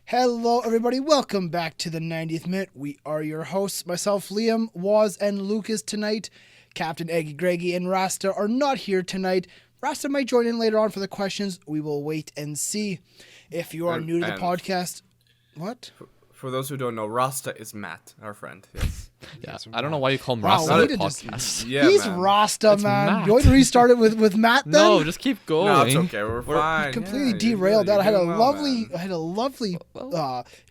Hello, everybody. Welcome back to the 90th Minute. We are your hosts, myself, Liam, Waz, and Lucas tonight. Captain Eggy, Greggy, and Rasta are not here tonight. Rasta might join in later on for the questions. We will wait and see. If you are new to the podcast... What? For those who don't know, Rasta is Matt, our friend. Yes. Yeah, I don't know why you call him Rasta on the podcast. He's man. Rasta, it's man. Matt. You want to restart it with Matt then? No, just keep going. No, it's okay. We're fine. Completely derailed that. I had a lovely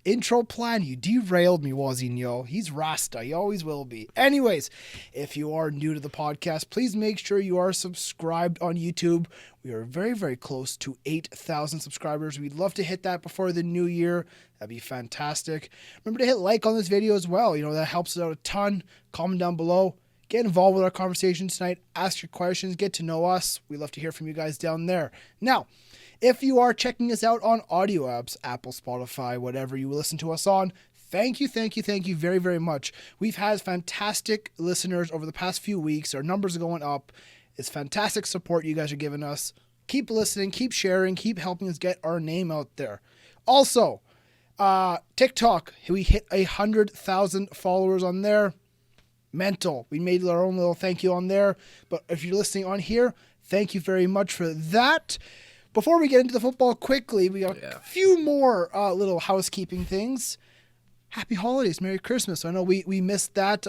intro plan. You derailed me, Wazinho. He's Rasta. He always will be. Anyways, if you are new to the podcast, please make sure you are subscribed on YouTube. We are very, very close to 8,000 subscribers. We'd love to hit that before the new year. That'd be fantastic. Remember to hit like on this video as well. You know, that helps us out a ton. Comment down below. Get involved with our conversation tonight. Ask your questions. Get to know us. We love to hear from you guys down there. Now, if you are checking us out on audio apps, Apple, Spotify, whatever you listen to us on, thank you very, very much. We've had fantastic listeners over the past few weeks. Our numbers are going up. It's fantastic support you guys are giving us. Keep listening, keep sharing, keep helping us get our name out there. Also, TikTok, we hit 100,000 followers on there. Mental. We made our own little thank you on there. But if you're listening on here, thank you very much for that. Before we get into the football quickly, we got a few more little housekeeping things. Happy holidays. Merry Christmas. I know we missed that.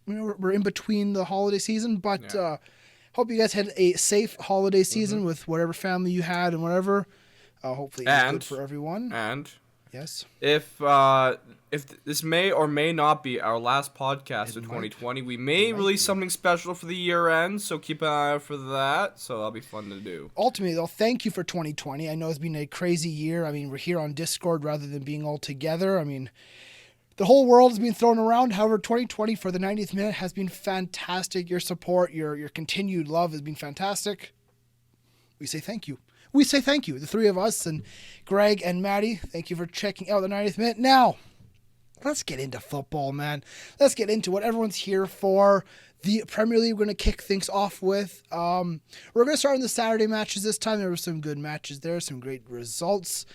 We're in between the holiday season, but hope you guys had a safe holiday season with whatever family you had and whatever. Hopefully it's good for everyone. And yes, if this may or may not be our last podcast of 2020, we may release something special for the year end, so keep an eye out for that. So that'll be fun to do. Ultimately, though, thank you for 2020. I know it's been a crazy year. I mean, we're here on Discord rather than being all together. I mean, the whole world has been thrown around. However, 2020 for the 90th minute has been fantastic. Your support, your continued love has been fantastic. We say thank you. We say thank you. The three of us and Greg and Maddie, thank you for checking out the 90th minute. Now, let's get into football, man. Let's get into what everyone's here for. The Premier League we're going to kick things off with. We're going to start in the Saturday matches this time. There were some good matches there, some great results.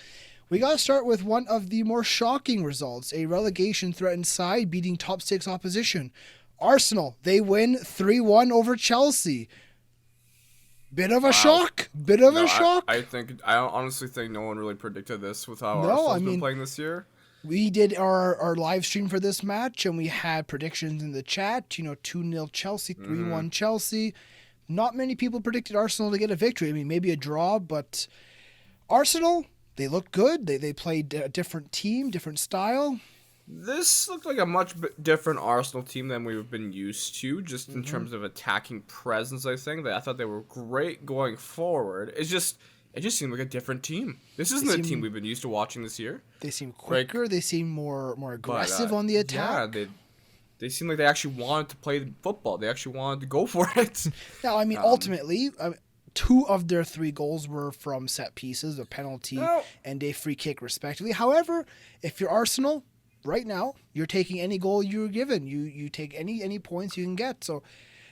We got to start with one of the more shocking results, a relegation-threatened side beating top six opposition. Arsenal, they win 3-1 over Chelsea. Bit of a shock. I honestly think no one really predicted this with how Arsenal's been playing this year. We did our live stream for this match, and we had predictions in the chat. 2-0 Chelsea, 3-1 Chelsea. Not many people predicted Arsenal to get a victory. I mean, maybe a draw, but Arsenal, they looked good. They played a different team, different style. This looked like a much different Arsenal team than we've been used to, just in terms of attacking presence, I think. I thought they were great going forward. It just seemed like a different team. This isn't the team we've been used to watching this year. They seem quicker. They seem more aggressive on the attack. Yeah, they seem like they actually wanted to play football. They actually wanted to go for it. Now, I mean, ultimately, two of their three goals were from set pieces, a penalty and a free kick, respectively. However, if you're Arsenal, right now, you're taking any goal you're given. You take any points you can get. So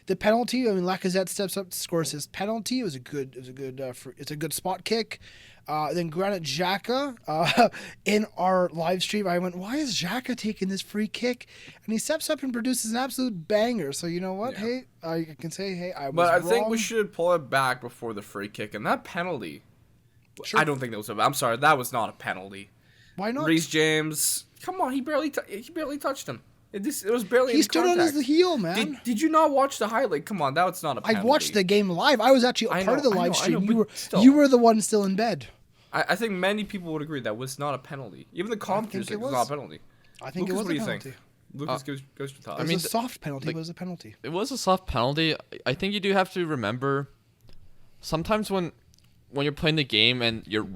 the penalty, I mean, Lacazette steps up, scores his penalty. It's a good spot kick. Then Granit Xhaka, in our live stream, I went, why is Xhaka taking this free kick? And he steps up and produces an absolute banger. So you know what? Yeah. Hey, I can say, hey, I was wrong. But I think we should pull it back before the free kick. And that penalty, I don't think that was I'm sorry, that was not a penalty. Why not? Reece James, come on, he barely touched him. It was barely. He stood on his heel, man. Did you not watch the highlight? Come on, that's not a penalty. I watched the game live. I was actually part of the live stream. You were the one still in bed. I think many people would agree that was not a penalty. Even the commenters said it was not a penalty. I think Lucas, it was a penalty. Think? Lucas, goes your thoughts. It was a soft penalty. It was a penalty. It was a soft penalty. I think you do have to remember, sometimes when you're playing the game and you're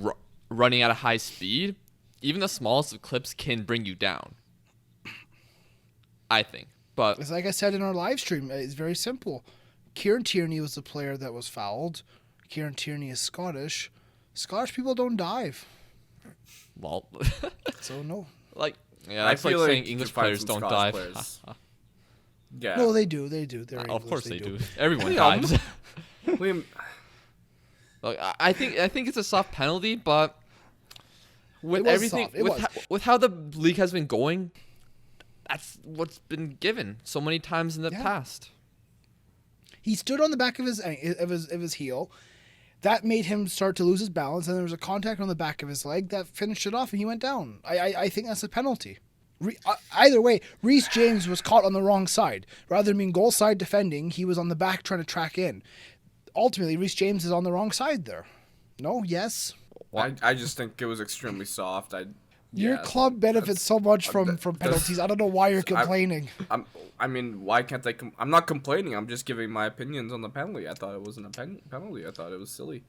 running at a high speed, even the smallest of clips can bring you down. I think. But it's like I said in our live stream, it's very simple. Kieran Tierney was the player that was fouled. Kieran Tierney is Scottish. Scottish people don't dive. Well, so no. That's like saying English players don't dive. Yeah. No, they do. They're English, of course they do. Everyone dives. Liam, Look, I think it's a soft penalty, but with was everything, soft. with how the league has been going, that's what's been given so many times in the past. He stood on the back of his heel. That made him start to lose his balance, and there was a contact on the back of his leg that finished it off, and he went down. I think that's a penalty. Either way, Reece James was caught on the wrong side. Rather than being goal side defending, he was on the back trying to track in. Ultimately, Reece James is on the wrong side there. No? Yes? I just think it was extremely soft. Your club benefits so much from penalties. I don't know why you're complaining. I mean, why can't they? I'm not complaining. I'm just giving my opinions on the penalty. I thought it wasn't a penalty. I thought it was silly.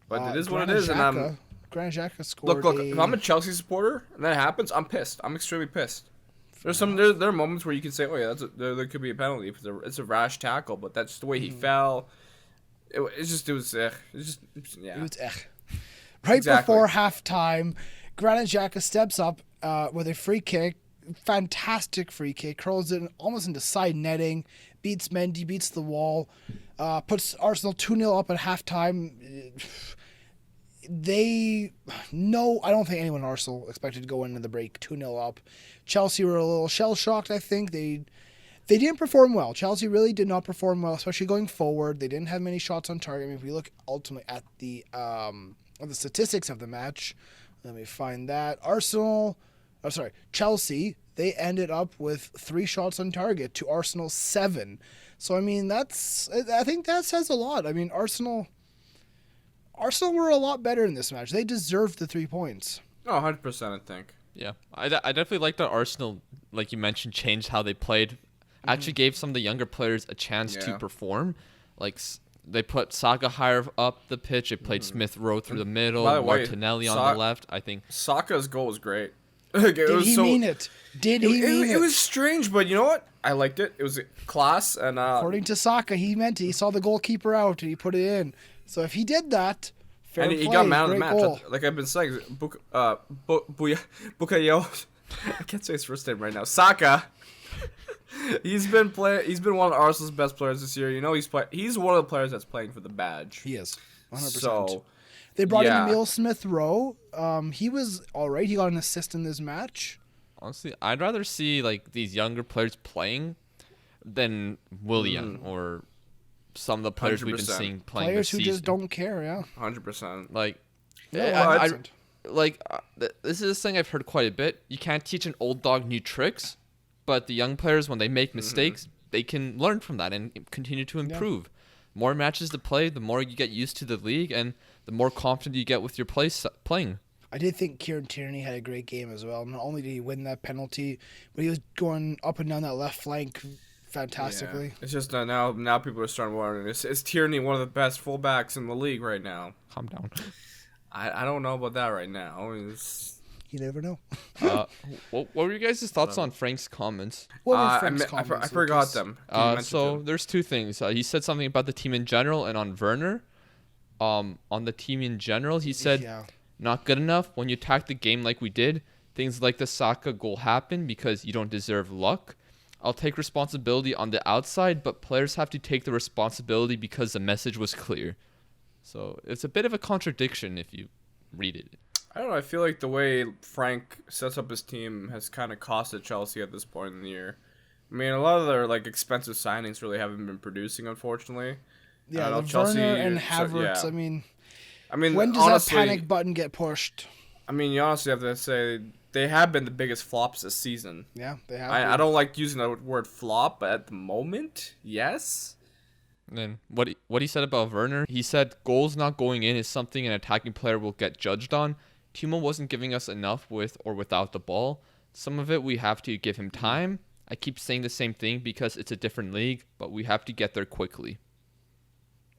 But it is what it is. And Granit Xhaka scored. Look. If I'm a Chelsea supporter and that happens, I'm pissed. I'm extremely pissed. There are moments where you can say, oh yeah, there could be a penalty if it's a rash tackle, but that's the way he fell. It was Right before halftime, Granit Xhaka steps up with a free kick, fantastic free kick, curls it almost into side netting, beats Mendy, beats the wall, puts Arsenal 2-0 up at halftime. I don't think anyone in Arsenal expected to go into the break 2-0 up. Chelsea were a little shell-shocked, I think. They didn't perform well. Chelsea really did not perform well, especially going forward. They didn't have many shots on target. I mean, if we look ultimately at the statistics of the match, let me find that. Chelsea, they ended up with 3 shots on target to Arsenal's 7. So, I mean, I think that says a lot. I mean, Arsenal were a lot better in this match. They deserved the 3 points. Oh, 100%, I think. Yeah, I definitely like that Arsenal, like you mentioned, changed how they played. Actually gave some of the younger players a chance to perform. Like, they put Saka higher up the pitch. They played Smith Rowe through the middle, Martinelli on the left. I think Saka's goal was great. Did he mean it? It was strange, but you know what? I liked it. It was class. And according to Saka, he meant it. He saw the goalkeeper out and he put it in. So if he did that, fair play. He got man of the match. Goal. Like I've been saying, Bukayo. I can't say his first name right now. Saka. He's been one of Arsenal's best players this year. You know, he's one of the players that's playing for the badge. He is 100%. So they brought in Emile Smith Rowe. He was all right. He got an assist in this match. Honestly, I'd rather see like these younger players playing than Willian or some of the players 100%. We've been seeing playing. Players this who season. just don't care. Yeah, 100%. Like, this is this thing I've heard quite a bit. You can't teach an old dog new tricks, but the young players, when they make mistakes, they can learn from that and continue to improve. Yeah. More matches to play, the more you get used to the league, and the more confident you get with your playing. I did think Kieran Tierney had a great game as well. Not only did he win that penalty, but he was going up and down that left flank fantastically. Yeah. It's just now people are starting wondering, is Tierney one of the best fullbacks in the league right now? Calm down. I don't know about that right now. You never know. What were you guys' thoughts on Frank's comments? What were Frank's comments? I forgot them. So there's 2 things. He said something about the team in general and on Werner. On the team in general, he said, not good enough. When you attack the game like we did, things like the Saka goal happen because you don't deserve luck. I'll take responsibility on the outside, but players have to take the responsibility because the message was clear. So it's a bit of a contradiction if you read it. I don't know. I feel like the way Frank sets up his team has kind of costed Chelsea at this point in the year. I mean, a lot of their expensive signings really haven't been producing, unfortunately. Yeah, the Chelsea and Havertz. So, yeah. I mean, when does honestly, that panic button get pushed? I mean, you honestly have to say they have been the biggest flops this season. Yeah, they have. I don't like using the word flop, but at the moment, yes. And then what he said about Werner, he said goals not going in is something an attacking player will get judged on. Timo wasn't giving us enough with or without the ball. Some of it we have to give him time. I keep saying the same thing because it's a different league, but we have to get there quickly.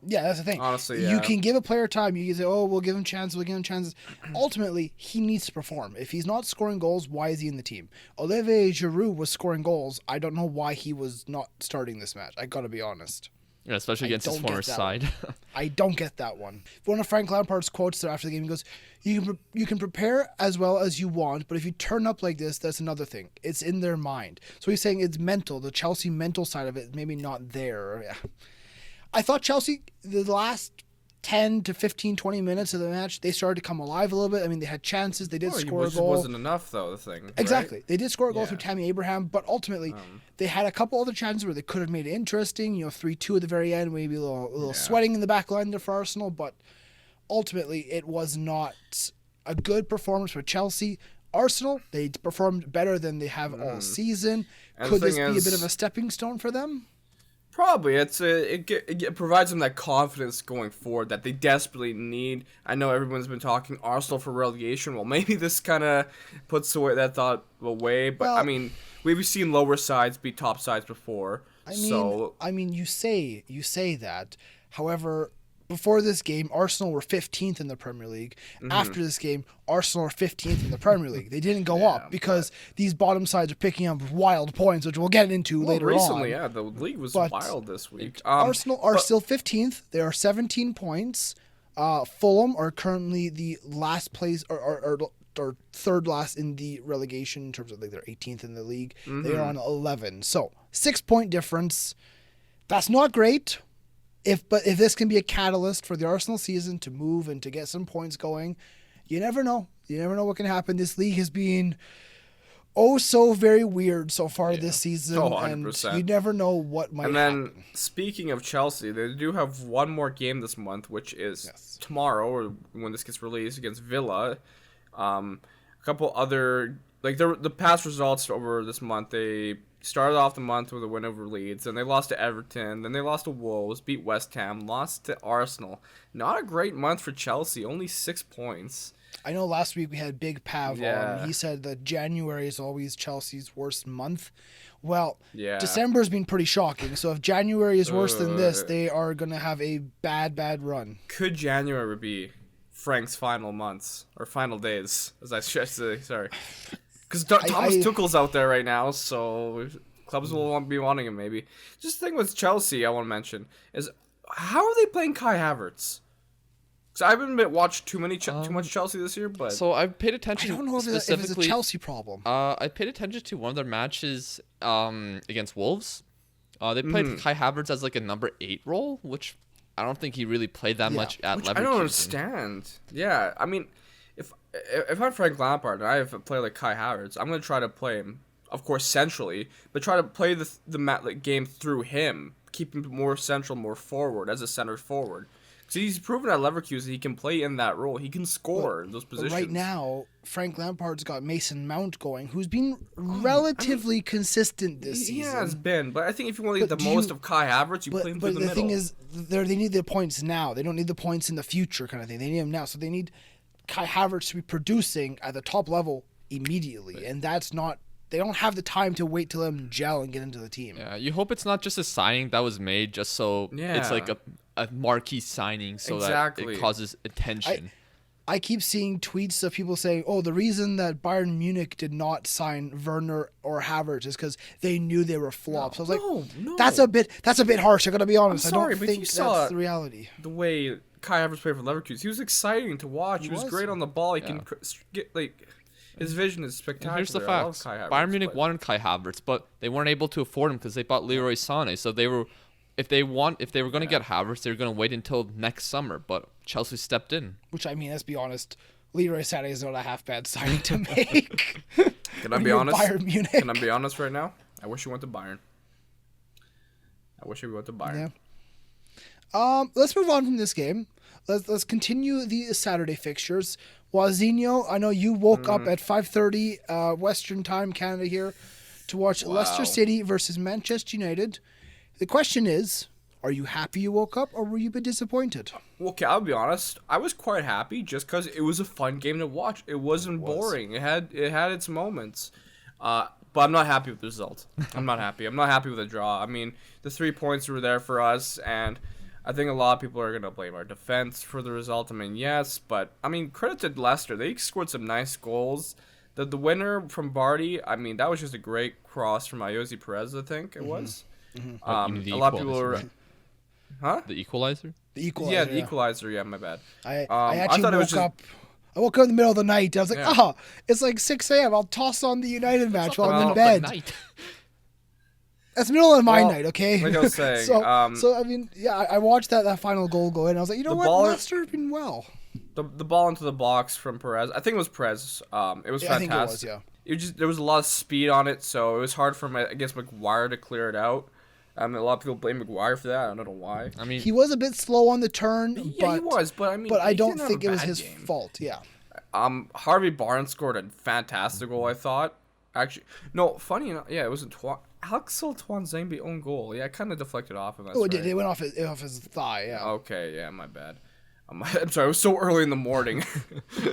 Yeah, that's the thing. Honestly, yeah. You can give a player time. You can say, oh, we'll give him chances. Ultimately, he needs to perform. If he's not scoring goals, why is he in the team? Olivier Giroud was scoring goals. I don't know why he was not starting this match. I got to be honest. Yeah, especially against his former side. I don't get that one. One of Frank Lampard's quotes there after the game, he goes, you can prepare as well as you want, but if you turn up like this, that's another thing. It's in their mind. So he's saying it's mental. The Chelsea mental side of it maybe not there. Yeah. I thought Chelsea, the last 10 to 15, 20 minutes of the match, they started to come alive a little bit. I mean, they had chances. They did score a goal. Wasn't enough, though, the thing. Exactly. Right? They did score a goal through Tammy Abraham, but ultimately they had a couple other chances where they could have made it interesting. 3-2 at the very end, maybe a little sweating in the back line there for Arsenal, but ultimately it was not a good performance for Chelsea. Arsenal, they performed better than they have all season. And could this be a bit of a stepping stone for them? Probably. It provides them that confidence going forward that they desperately need. I know everyone's been talking Arsenal for relegation. Well, maybe this kind of puts that thought away. But, I mean, we've seen lower sides beat top sides before. I mean, you say that. However, before this game, Arsenal were 15th in the Premier League. After this game, Arsenal are 15th in the Premier League. They didn't go up because these bottom sides are picking up wild points, which we'll get into later recently, on. the league was wild this week. Arsenal are still 15th. They are 17 points. Fulham are currently the last place or third last in the relegation in terms of they're 18th in the league. They are on 11. So 6-point difference. That's not great. But if this can be a catalyst for the Arsenal season to move and to get some points going, you never know. You never know what can happen. This league has been so very weird so far this season, and you never know what might happen. And then, speaking of Chelsea, they do have one more game this month, which is tomorrow, or when this gets released, against Villa. A couple other, the past results over this month, they started off the month with a win over Leeds, and they lost to Everton, then they lost to Wolves, beat West Ham, lost to Arsenal. Not a great month for Chelsea, only 6 points. I know last week we had Big Pav on. He said that January is always Chelsea's worst month. Well, December's been pretty shocking, so if January is worse than this, they are going to have a bad run. Could January be Frank's final months, or final days, as I should say, sorry. Because Thomas Tuchel's out there right now, so clubs will be wanting him maybe. Just the thing with Chelsea I want to mention is, how are they playing Kai Havertz? Because I haven't watched too much Chelsea this year, but... So I've paid attention I don't know if it's a Chelsea problem. I paid attention to one of their matches against Wolves. They played Kai Havertz as a number 8 role, which I don't think he really played that much at Leverkusen. I don't understand. Yeah, I mean... If I'm Frank Lampard and I have a player like Kai Havertz, I'm going to try to play him, of course, centrally, but try to play the game through him, keep him more central, more forward, as a center forward. Because he's proven at Leverkusen he can play in that role. He can score in those positions. Right now, Frank Lampard's got Mason Mount going, who's been relatively consistent this season. He has been, but I think if you want to get the most of Kai Havertz, you play him through the middle. But the thing is, they need the points now. They don't need the points in the future kind of thing. They need them now. So they need Kai Havertz to be producing at the top level immediately, and that's not. They don't have the time to wait till him gel and get into the team. Yeah, you hope it's not just a signing that was made just so it's like a marquee signing so that it causes attention. I keep seeing tweets of people saying, "Oh, the reason that Bayern Munich did not sign Werner or Havertz is because they knew they were flops." I was like, "That's a bit harsh." I gotta be honest. I don't think that's the reality. The way Kai Havertz played for Leverkusen, he was exciting to watch. He was great on the ball. He can get his vision is spectacular. Here's the facts: Bayern Munich wanted Kai Havertz, but they weren't able to afford him because they bought Leroy Sané. So they were, if they were going to get Havertz, they were going to wait until next summer. But Chelsea stepped in. Which, I mean, let's be honest, Leroy Sané is not a half bad signing to make. Can I be honest? Bayern Munich. Can I be honest right now? I wish he went to Bayern. Yeah. Let's move on from this game. Let's continue the Saturday fixtures. Wazinho, I know you woke up at 5:30 Western Time, Canada here, to watch Leicester City versus Manchester United. The question is, are you happy you woke up, or were you a bit disappointed? Okay, I'll be honest. I was quite happy just because it was a fun game to watch. It wasn't boring. It had its moments. But I'm not happy with the result. I'm not happy. I'm not happy with the draw. I mean, the 3 points were there for us, and I think a lot of people are going to blame our defense for the result. I mean, yes, but, I mean, credit to Leicester. They scored some nice goals. The winner from Barty, I mean, that was just a great cross from Ayoze Perez, I think it was. Mm-hmm. A lot of people were... Right? Huh? The equalizer? The equalizer. Yeah, the equalizer. Yeah, my bad. I actually woke up. I woke up in the middle of the night. I was like, it's like 6 a.m. I'll toss on the United match while I'm in bed. That's middle of my Well, night, okay? like I was saying, so I mean, yeah, I watched that final goal go in. I was like, you know what, Leicester have been well. The ball into the box from Perez. I think it was Perez. It was fantastic. I think it was, yeah. There was a lot of speed on it, so it was hard for McGuire to clear it out. A lot of people blame McGuire for that. I don't know why. I mean, he was a bit slow on the turn. Yeah, he was, but I mean, but I don't think it was his fault. Yeah. Harvey Barnes scored a fantastic goal, I thought. Actually, no, funny enough, yeah, it was Axel Twanzembe own goal. Yeah, it kind of deflected off him. Oh, it did. It went off his thigh. Yeah. Okay, yeah, my bad. I'm sorry, it was so early in the morning,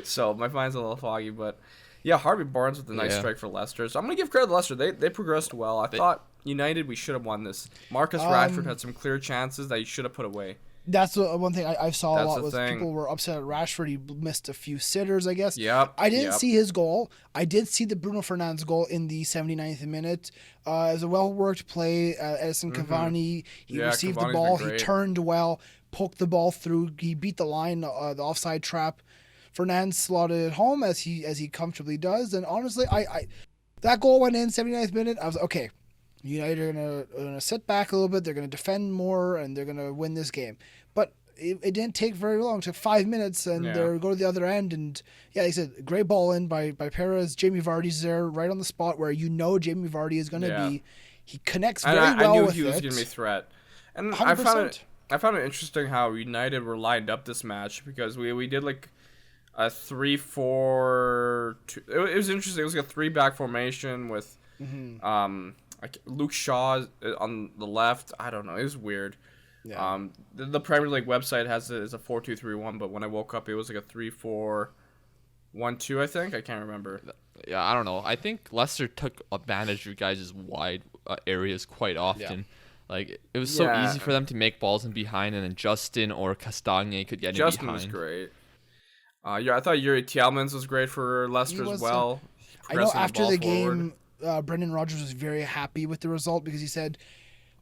so my mind's a little foggy. But yeah, Harvey Barnes with a nice strike for Leicester. So I'm gonna give credit to Leicester. They progressed well. I thought United, we should have won this. Marcus Rashford had some clear chances that he should have put away. That's the one thing I saw a lot was thing. People were upset at Rashford. He missed a few sitters, I guess. Yep. I didn't see his goal. I did see the Bruno Fernandes goal in the 79th minute. It was a well-worked play. Edison Cavani, he received the ball. He turned well, poked the ball through. He beat the line, the offside trap. Fernandes slotted it home as he comfortably does. And honestly, I that goal went in 79th minute. I was like, okay, United are gonna sit back a little bit. They're gonna defend more, and they're gonna win this game. But it didn't take very long. It took 5 minutes, and they go to the other end. And yeah, like I said, great ball in by Perez. Jamie Vardy's there, right on the spot where Jamie Vardy is gonna be. He connects very well with it. I knew he was gonna be a threat, and 100%. I found it interesting how United were lined up this match because we did like a 3-4-2. It was interesting. It was like a 3-back formation with Luke Shaw on the left. I don't know. It was weird. Yeah. The Premier League website has it as a 4-2-3-1, but when I woke up, it was like a 3-4-1-2. I think I can't remember. Yeah, I don't know. I think Leicester took advantage of you guys' wide areas quite often. Yeah. Like it was so easy for them to make balls in behind, and then Justin or Castagne could get in behind. Justin was great. I thought Yuri Tielemans was great for Leicester as well. I know after the game, Brendan Rodgers was very happy with the result because he said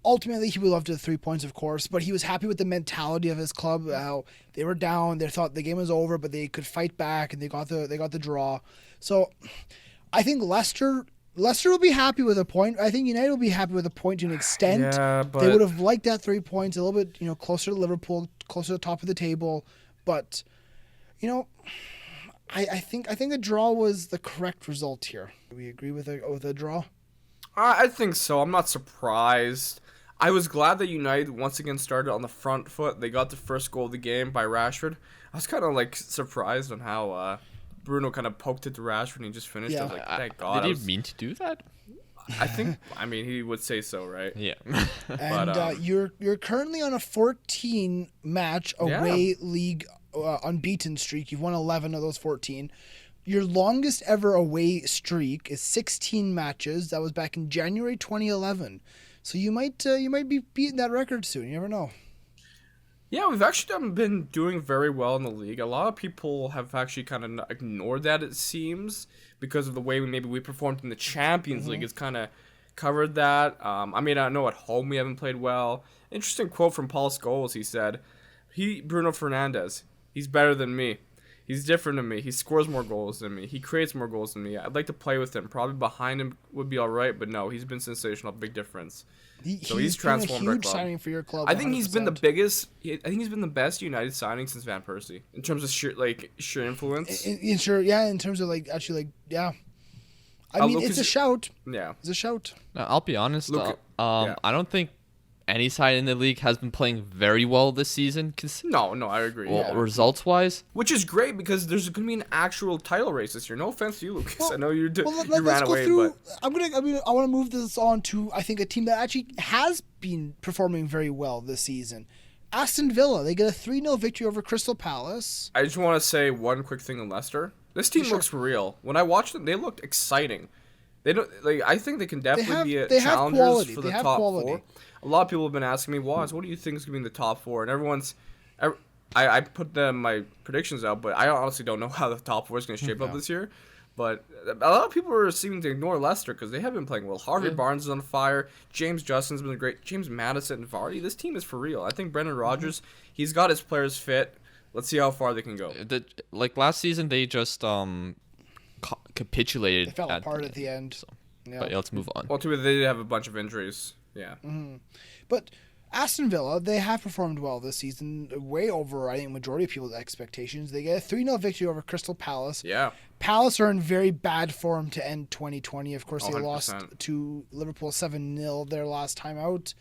ultimately he would love to 3 points, of course, but he was happy with the mentality of his club, how they were down, they thought the game was over, but they could fight back, and they got the draw. So I think Leicester will be happy with a point. I think United will be happy with a point to an extent. Yeah, but they would have liked that 3 points a little bit, closer to Liverpool, closer to the top of the table. But, I think a draw was the correct result here. Do we agree with a draw? I think so. I'm not surprised. I was glad that United once again started on the front foot. They got the first goal of the game by Rashford. I was kind of like surprised on how Bruno kind of poked it to Rashford and he just finished. Yeah. I was like, thank God. Did he mean to do that? I think, he would say so, right? Yeah. And you're currently on a 14-match away league unbeaten streak. You've won 11 of those 14. Your longest ever away streak is 16 matches. That was back in January 2011. So you might be beating that record soon. You never know. Yeah, we've actually been doing very well in the league. A lot of people have actually kind of ignored that, it seems, because of the way we performed in the Champions League. It's kind of covered that. I know at home we haven't played well. Interesting quote from Paul Scholes. He said, Bruno Fernandes, he's better than me. He's different than me. He scores more goals than me. He creates more goals than me. I'd like to play with him. Probably behind him would be all right, but no, he's been sensational. Big difference. He's transformed our club. Signing for your club. I think he's been the biggest. I think he's been the best United signing since Van Persie in terms of sheer influence. In terms of yeah. It's a shout. Yeah, it's a shout. Now, I'll be honest. I don't think any side in the league has been playing very well this season. No, I agree. Well, results-wise, which is great because there's going to be an actual title race this year. No offense to you, Lucas. Well, I know you ran let's away, go through, but I want to move this on to I think a team that actually has been performing very well this season. Aston Villa. They get a 3-0 victory over Crystal Palace. I just want to say one quick thing on Leicester. This team looks real. When I watched them, they looked exciting. They don't I think they can definitely be challengers for the top 4. A lot of people have been asking me, what do you think is going to be in the top 4? And I put my predictions out, but I honestly don't know how the top 4 is going to shape up this year. But a lot of people are seeming to ignore Leicester because they have been playing well. Harvey Barnes is on fire. James Justin's been great. James Maddison and Vardy. This team is for real. I think Brendan Rodgers, he's got his players fit. Let's see how far they can go. Last season, they just capitulated. They fell apart at the end. So. Yeah. But let's move on. Well, too bad they did have a bunch of injuries. Yeah. But Aston Villa, they have performed well this season, way over, I think, majority of people's expectations. They get a 3-0 victory over Crystal Palace. Yeah. Palace are in very bad form to end 2020. Of course, they 100%. lost to Liverpool 7-0 their last time out.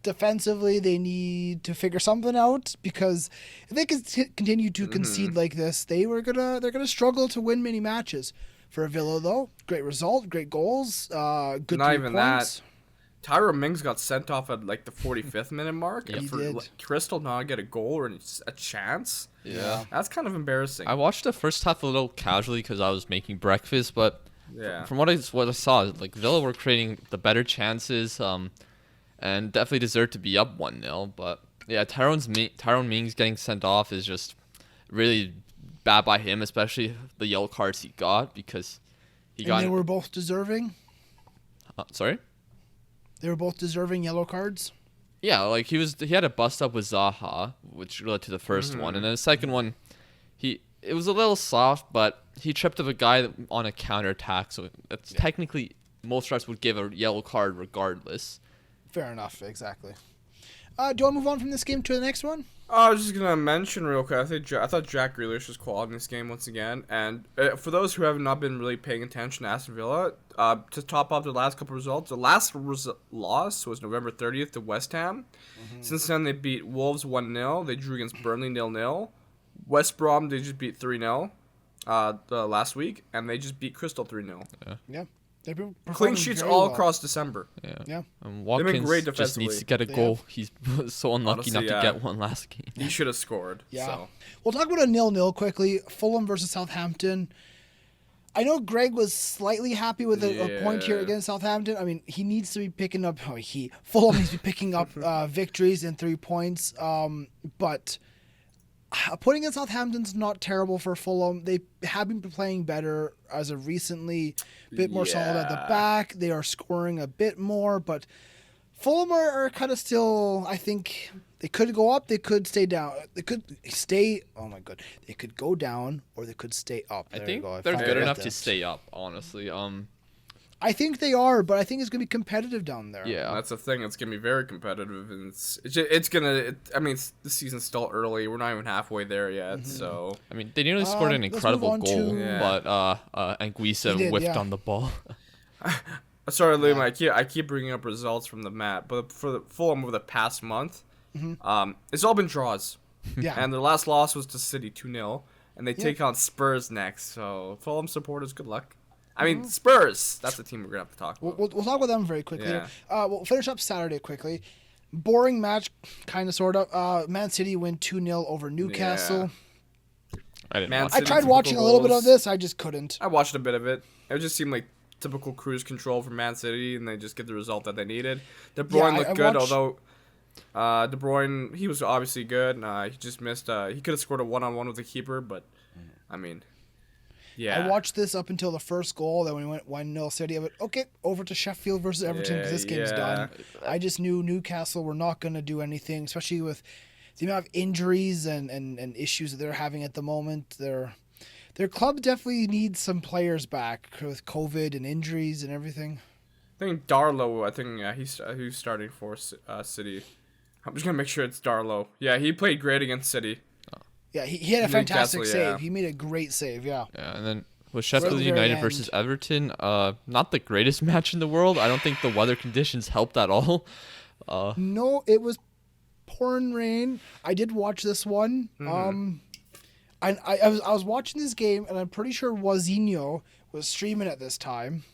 Defensively, they need to figure something out because if they continue to concede like this, they're gonna struggle to win many matches. For Villa, though, great result, great goals, good Not 3 even points. that. Tyrone Mings got sent off at like the 45th minute mark, He and for did. Crystal not to get a goal or a chance. Yeah. That's kind of embarrassing. I watched the first half a little casually because I was making breakfast, but Yeah. from what I saw, like Villa were creating the better chances, and definitely deserved to be up 1-0. But yeah, Tyrone Mings getting sent off is just really bad by him, especially the yellow cards he got because he got. And they were both deserving. Sorry. They were both deserving yellow cards. Yeah, like he had a bust up with Zaha, which led to the first one, and then the second one, it was a little soft, but he tripped up a guy on a counter attack, so that's technically most refs would give a yellow card regardless. Fair enough, exactly. Do you want to move on from this game to the next one? I was just gonna mention real quick. I thought Jack Grealish was quality in this game once again. And for those who have not been really paying attention to Aston Villa, to top up the last couple results, the last loss was November 30th to West Ham. Since then, they beat Wolves 1-0. They drew against Burnley 0-0. West Brom they just beat 3-0 the last week, and they just beat Crystal 3-0. Yeah. They've been Clean performing sheets very all well. across December. Yeah. And They've been great Watkins just needs defensively. to get a They goal. have. He's so unlucky Honestly, not to get one last game. He should have scored. Yeah. So. We'll talk about a 0-0 quickly. Fulham versus Southampton. I know Greg was slightly happy with a point here Yeah. against Southampton. I mean, he needs to be picking up. Fulham needs to be picking up victories and 3 points. But putting in Southampton's not terrible for Fulham. They have been playing better as of recently. A bit more solid at the Yeah. back. They are scoring a bit more, but Fulham are kind of still. I think they could go up. They could stay down. They could stay. Oh my god! They could go down or they could stay up. I There think you go. they're finally good got enough that. to stay up, honestly. I think they are, but I think it's gonna be competitive down there. Yeah. That's the thing. It's gonna be very competitive, and I mean, the season's still early. We're not even halfway there yet. So I mean, they nearly scored an let's incredible move on goal, to- Yeah. but Anguissa He did, whiffed yeah. on the ball. sorry, Liam. I keep bringing up results from the mat, but for the Fulham over the past month, it's all been draws. Yeah. And their last loss was to City 2-0, and they take on Spurs next. So Fulham supporters, good luck. I mean, Spurs. That's the team we're gonna have to talk about. We'll talk about them very quickly. Yeah. We'll finish up Saturday quickly. Boring match, kind of, sort of. Man City win 2-0 over Newcastle. I didn't Man watch I City it. tried typical watching a little bit of goals. this. I just couldn't. I watched a bit of it. It just seemed like typical cruise control from Man City, and they just get the result that they needed. De Bruyne I looked good, watched- although De Bruyne, he was obviously good. He just missed. He could have scored a one-on-one with the keeper, but I mean, yeah. I watched this up until the first goal. Then when we went 1-0 City, I went, okay, over to Sheffield versus Everton because this game's done. I just knew Newcastle were not going to do anything, especially with the amount of injuries and issues that they're having at the moment. Their club definitely needs some players back with COVID and injuries and everything. I think Darlow. I think he's starting for City. I'm just gonna make sure it's Darlow. Yeah, he played great against City. Yeah, he had a fantastic Newcastle, yeah. save. He made a great save, yeah. Yeah, and then with Sheffield very United end. versus Everton, not the greatest match in the world. I don't think the weather conditions helped at all. No, it was pouring rain. I did watch this one. I was watching this game, and I'm pretty sure Wazinho was streaming at this time.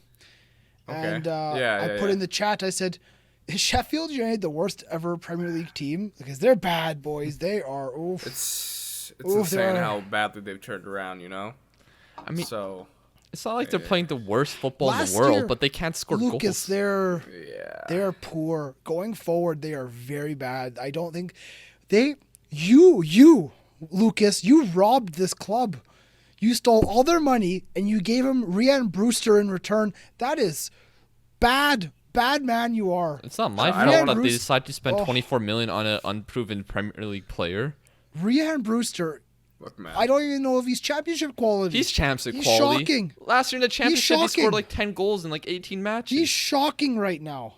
Okay. And Yeah, I yeah, put yeah. in the chat, I said, is Sheffield United the worst ever Premier League team? Because they're bad, boys. They are. Oof. It's Oof, insane they're- how badly they've turned around. I mean, So it's not like they're playing the worst football in Last the world, year, but they can't score Lucas, goals. they're poor. Going forward, they are very bad. I don't think you, Lucas, you robbed this club. You stole all their money and you gave him Rhian Brewster in return. That is bad man you are. It's not my I fault don't- that they Bruce- decide to spend Oh. 24 million on an unproven Premier League player. Rhian Brewster, look, man. I don't even know if he's championship quality. He's championship He's quality. shocking. Last year in the championship, he shocking. scored like 10 goals in like 18 matches. He's shocking right now.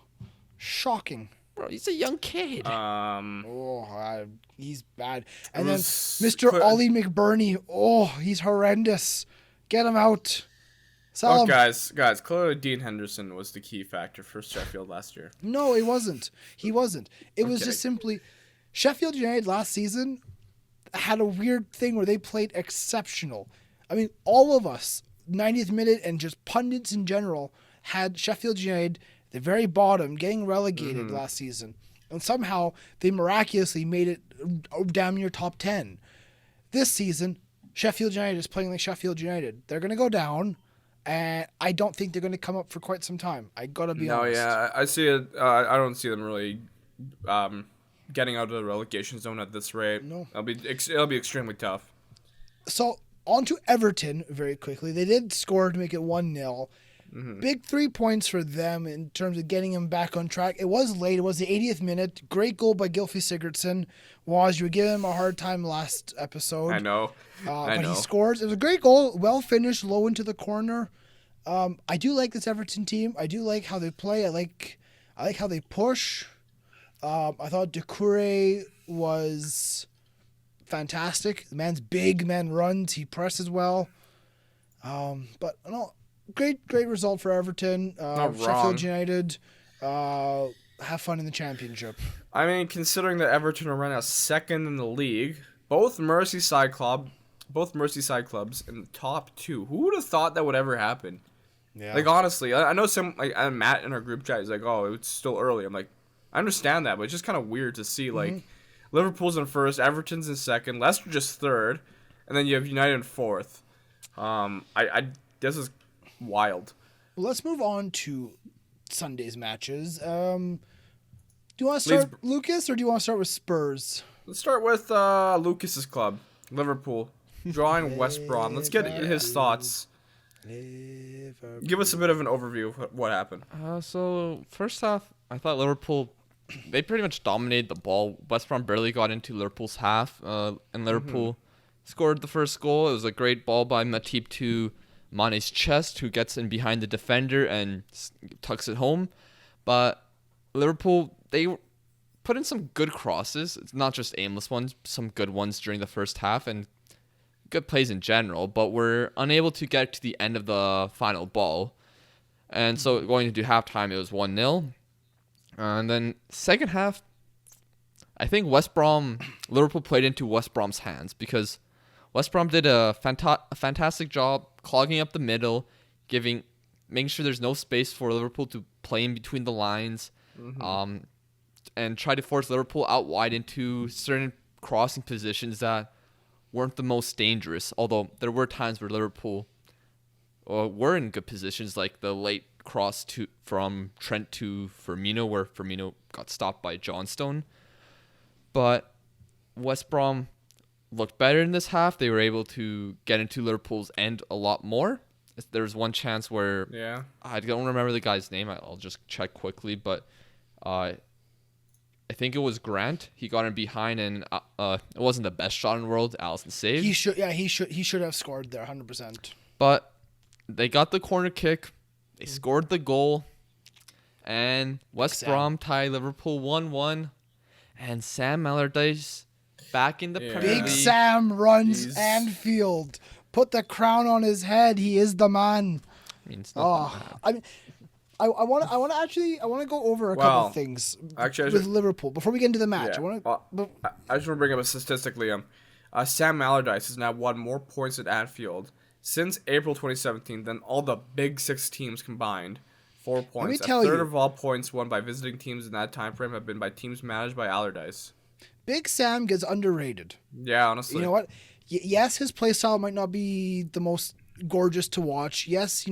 Shocking. Bro, he's a young kid. He's bad. And then Mr. Ollie McBurney. Oh, he's horrendous. Get him out. Oh, guys, clearly Dean Henderson was the key factor for Sheffield last year. No, it wasn't. He wasn't. It was just simply Sheffield United last season had a weird thing where they played exceptional. I mean, all of us, 90th minute and just pundits in general, had Sheffield United the very bottom, getting relegated last season. And somehow they miraculously made it damn near top 10. This season, Sheffield United is playing like Sheffield United. They're going to go down, and I don't think they're going to come up for quite some time. I got to be honest. No, yeah, I see it. I don't see them really getting out of the relegation zone at this rate. No. It'll be extremely tough. So, on to Everton very quickly. They did score to make it 1-0. Big 3 points for them in terms of getting him back on track. It was late. It was the 80th minute. Great goal by Gylfi Sigurdsson. Waz, you were giving him a hard time last episode. I know. But he scores. It was a great goal. Well finished, low into the corner. I do like this Everton team. I do like how they play. I like how they push. I thought Doucouré was fantastic. The man's big. The man runs. He presses well. But no. Great result for Everton. Sheffield United have fun in the championship. I mean, considering that Everton are running out second in the league, both Merseyside clubs in the top 2. Who would have thought that would ever happen? Yeah. Like, honestly, I know Matt in our group chat is like, oh, it's still early. I'm like, I understand that, but it's just kind of weird to see, like, Liverpool's in first, Everton's in second, Leicester just third, and then you have United in fourth. This is wild. Well, let's move on to Sunday's matches. Do you want to start, Lucas, or do you want to start with Spurs? Let's start with Lucas's club, Liverpool, drawing West Brom. Let's get his thoughts. Give us a bit of an overview of what happened. So first half, I thought Liverpool, they pretty much dominated the ball. West Brom barely got into Liverpool's half, and Liverpool scored the first goal. It was a great ball by Matip to Mane's chest, who gets in behind the defender and tucks it home. But Liverpool, they put in some good crosses. It's not just aimless ones, some good ones during the first half and good plays in general, but we're unable to get to the end of the final ball. And so going into halftime, it was 1-0. And then second half, I think Liverpool played into West Brom's hands because West Brom did a fantastic job clogging up the middle, making sure there's no space for Liverpool to play in between the lines, and try to force Liverpool out wide into certain crossing positions that weren't the most dangerous. Although there were times where Liverpool were in good positions, like the late cross from Trent to Firmino, where Firmino got stopped by Johnstone. But West Brom looked better in this half. They were able to get into Liverpool's end a lot more. There was one chance where I don't remember the guy's name. I'll just check quickly, but I think it was Grant. He got in behind, and it wasn't the best shot in the world. Alisson saved. He should have scored there 100%. But they got the corner kick. They scored the goal, and West Brom tied Liverpool 1-1. And Sam Allardyce back in the Premier League. Big Sam runs Anfield. Put the crown on his head. He is the man. I mean, I want to go over a couple of things with Liverpool before we get into the match. I just want to bring up a statistic, Liam. Sam Allardyce has now won more points at Anfield since April 2017 than all the Big Six teams combined. 4 points. Let me tell a third of all points won by visiting teams in that time frame have been by teams managed by Allardyce. Big Sam gets underrated. Yeah, honestly. You know what? Yes, his play style might not be the most gorgeous to watch. Yes,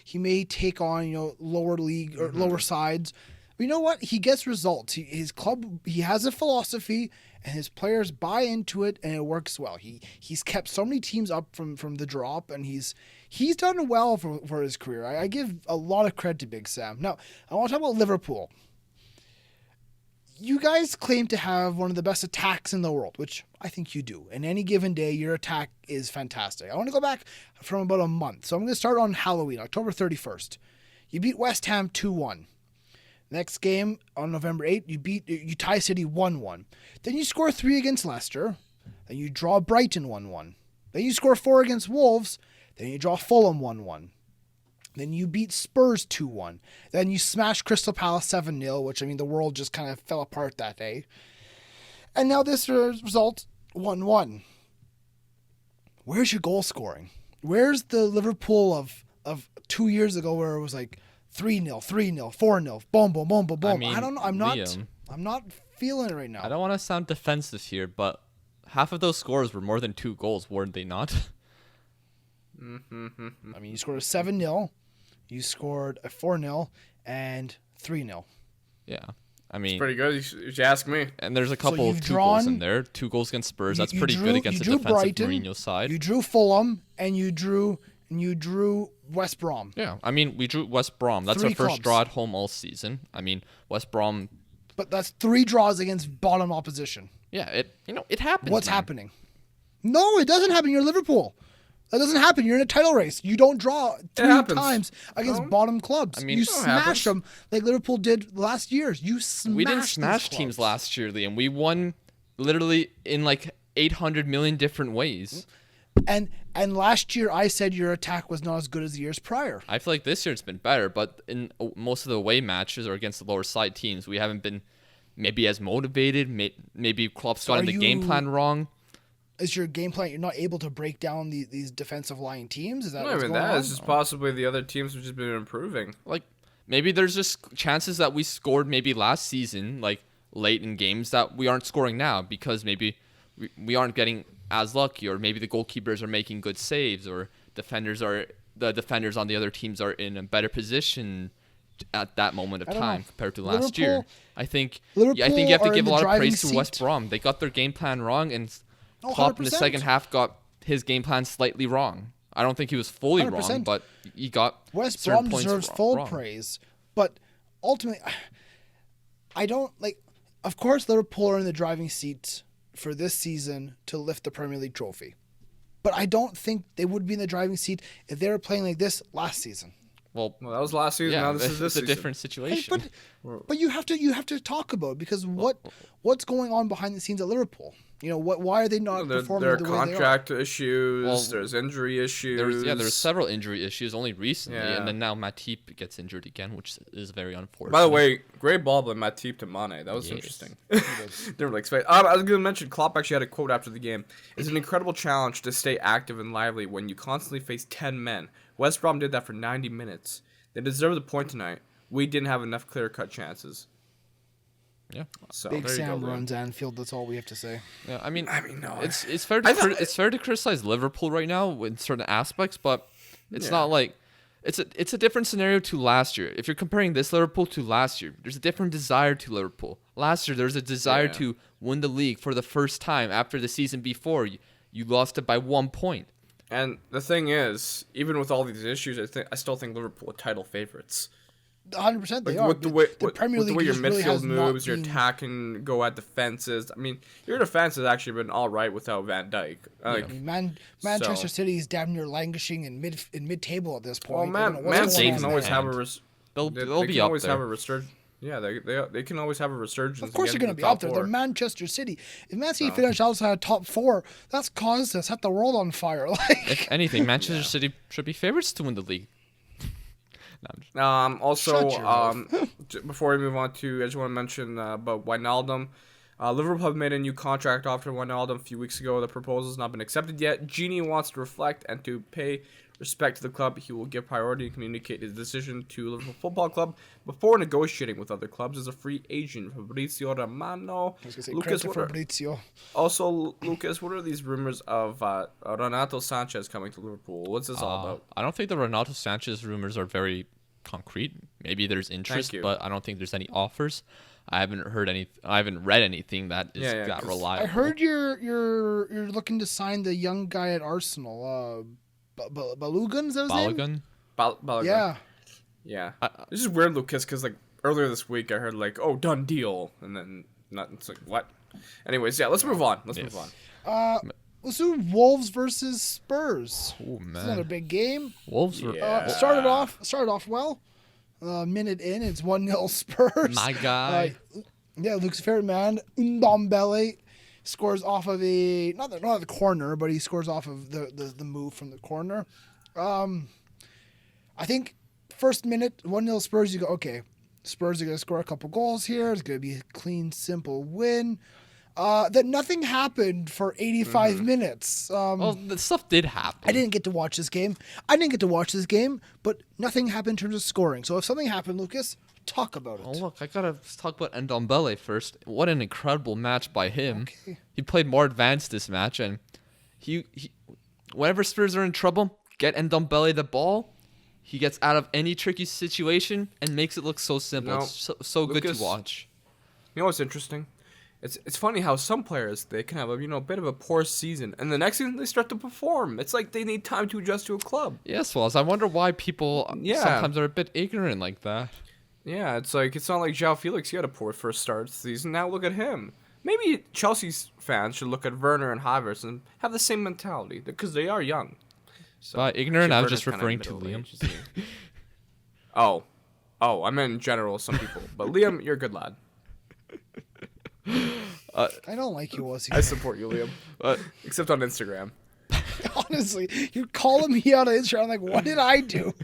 he may take on, lower league or lower sides. But you know what? He gets results. His club, he has a philosophy, and his players buy into it, and it works well. He's kept so many teams up from the drop, and he's done well for his career. I give a lot of credit to Big Sam. Now, I want to talk about Liverpool. You guys claim to have one of the best attacks in the world, which I think you do. And any given day, your attack is fantastic. I want to go back from about a month. So I'm going to start on Halloween, October 31st. You beat West Ham 2-1. Next game on November 8th, you tie City 1-1. Then you score 3 against Leicester. Then you draw Brighton 1-1. Then you score 4 against Wolves. Then you draw Fulham 1-1. Then you beat Spurs 2-1. Then you smash Crystal Palace 7-0, which, I mean, the world just kind of fell apart that day. And now this result, 1-1. Where's your goal scoring? Where's the Liverpool of 2 years ago where it was like 3-0, 3-0, 4-0, boom, boom, boom, boom, boom? I mean, I don't know. Liam, I'm not feeling it right now. I don't want to sound defensive here, but half of those scores were more than 2 goals, weren't they not? I mean, you scored a 7-0, you scored a 4-0, and 3-0. Yeah. I mean, It's pretty good, if you ask me. and there's a couple you've of 2 goals in drawn- there. 2 goals against Spurs. That's You pretty drew- good against you the drew defensive Brighton, Mourinho side. You drew Fulham, and you drew West Brom. Yeah, I mean, we drew West Brom. That's 3 our first clubs. draw at home all season. I mean, West Brom. But that's 3 draws against bottom opposition. Yeah, it happens. What's man. happening? No, it doesn't happen. You're Liverpool. That doesn't happen. You're in a title race. You don't draw 3 happens. times against bottom clubs. I mean, you it smash happens. them like Liverpool did last year. You smashed We didn't these smash clubs. teams last year, Liam. We won literally in like 800 million different ways. And last year I said your attack was not as good as the years prior. I feel like this year it's been better, but in most of the away matches or against the lower side teams, we haven't been maybe as motivated. Maybe Klopp's So gotten are the game you- plan wrong. Is your game plan you're not able to break down these defensive line teams? Is that Not what's even going that. on? It's just possibly the other teams have just been improving. Like maybe there's just chances that we scored maybe last season, like late in games, that we aren't scoring now because maybe we aren't getting as lucky, or maybe the goalkeepers are making good saves, or the defenders on the other teams are in a better position at that moment of I don't time know. compared to last year. Liverpool- I think Liverpool you have to are give in a the lot of driving praise to West seat. Brom. They got their game plan wrong, and Oh, Klopp in the 100%. second half got his game plan slightly wrong. I don't think he was fully wrong, 100%. but he got West certain Brom points deserves wrong. full praise, but ultimately, I don't like. Of course, Liverpool are in the driving seat for this season to lift the Premier League trophy, but I don't think they would be in the driving seat if they were playing like this last season. Well, Well, that was last season. yeah, Now this is this it's a season. different Hey, situation. but you have to talk about it because what's going on behind the scenes at Liverpool? You know why are they not There performing are the way they are? contract issues. Well, there's injury issues. There's several injury issues only recently, Yeah. and then now Matip gets injured again, which is very unfortunate. By the way, great ball by Matip to Mane. That was Yes. interesting. Never like expect. I was going to mention Klopp actually had a quote after the game. It's an incredible challenge to stay active and lively when you constantly face 10 men. West Brom did that for 90 minutes. They deserve the point tonight. We didn't have enough clear-cut chances. yeah, So Big there you Sam go, Liam. runs Anfield. That's all we have to say. yeah. I mean, no. it's fair to it's fair to criticize Liverpool right now in certain aspects, but it's Yeah. not like it's a different scenario to last year. If you're comparing this Liverpool to last year, there's a different desire to Liverpool. Last year, there's a desire Yeah. to win the league for the first time after the season before you lost it by 1 point. And the thing is, even with all these issues, I still think Liverpool are title favorites. 100% they Like are. with the way, Premier with the League way your just really has midfield not moves, your been- attacking, go at defenses. I mean, your defense has actually been all right without Van Dijk. Like, I mean, Manchester So- City is damn near languishing in mid table at this well, point. I don't know Man what's City going can on always there. have a hand. They'll they be can up always there. have a resurgence. Yeah, they can always have a resurgence. Of course, and they're get going to into be the up there. top They're four. Manchester City. If Man City finish outside top 4, that's cause to set the world on fire. Like, If anything, Manchester City should be favorites to win the league. No, I'm just- Also, Shut your mouth. before we move on to, I just want to mention about Wijnaldum. Liverpool have made a new contract offer to Wijnaldum a few weeks ago. The proposal has not been accepted yet. Genie wants to reflect and to pay respect to the club. He will give priority and communicate his decision to Liverpool Football Club before negotiating with other clubs as a free agent. Fabrizio Romano. I was going to say, Lucas, credit to what are, Fabrizio. also, Lucas, what are these rumors of Renato Sanchez coming to Liverpool? What's this all about? I don't think the Ronaldo Sanchez rumors are very concrete. Maybe there's interest, you. but I don't think there's any offers. I haven't read anything that is Yeah, that 'cause reliable. I heard you're looking to sign the young guy at Arsenal. Balogun, is that his name? Balogun. Balogun. Yeah. Yeah. This is weird, Lucas, because like earlier this week I heard like, oh, done deal, and then not. It's like what? Anyways, yeah. Let's move on. Let's move on. Let's do Wolves versus Spurs. Oh It's another man, big game. Wolves were Yeah. Started off well. minute in, it's 1-0 Spurs. My guy. Yeah, Luke's favorite man, Ndombele, scores off of a not the corner, but he scores off of the move from the corner. I think first minute 1-0 Spurs, you go, okay, Spurs are gonna score a couple goals here. It's gonna be a clean, simple win. Then nothing happened for 85 minutes. Well, the stuff did happen. I didn't get to watch this game. But nothing happened in terms of scoring. So if something happened, Lucas, talk about it. Oh, look, I gotta talk about Ndombele first. What an incredible match by him. Okay. He played more advanced this match, and he whenever Spurs are in trouble, get Ndombele the ball. He gets out of any tricky situation and makes it look so simple. No, It's so good Lucas, to watch. You know what's interesting? It's funny how some players, they can have a bit of a poor season, and the next season they start to perform. It's like they need time to adjust to a club. Yes, Wells. I wonder why people sometimes are a bit ignorant like that. Yeah, it's not like João Felix. He had a poor first start to the season. Now look at him. Maybe Chelsea's fans should look at Werner and Havertz and have the same mentality because they are young. So, By ignorant, I was Werner's just kinda referring to middle Liam. age, isn't he? Oh, I meant in general some people. But Liam, you're a good lad. I don't like you, Wazzy. I support you, Liam. Except on Instagram. Honestly, you're calling me out on Instagram. I'm like, what did I do?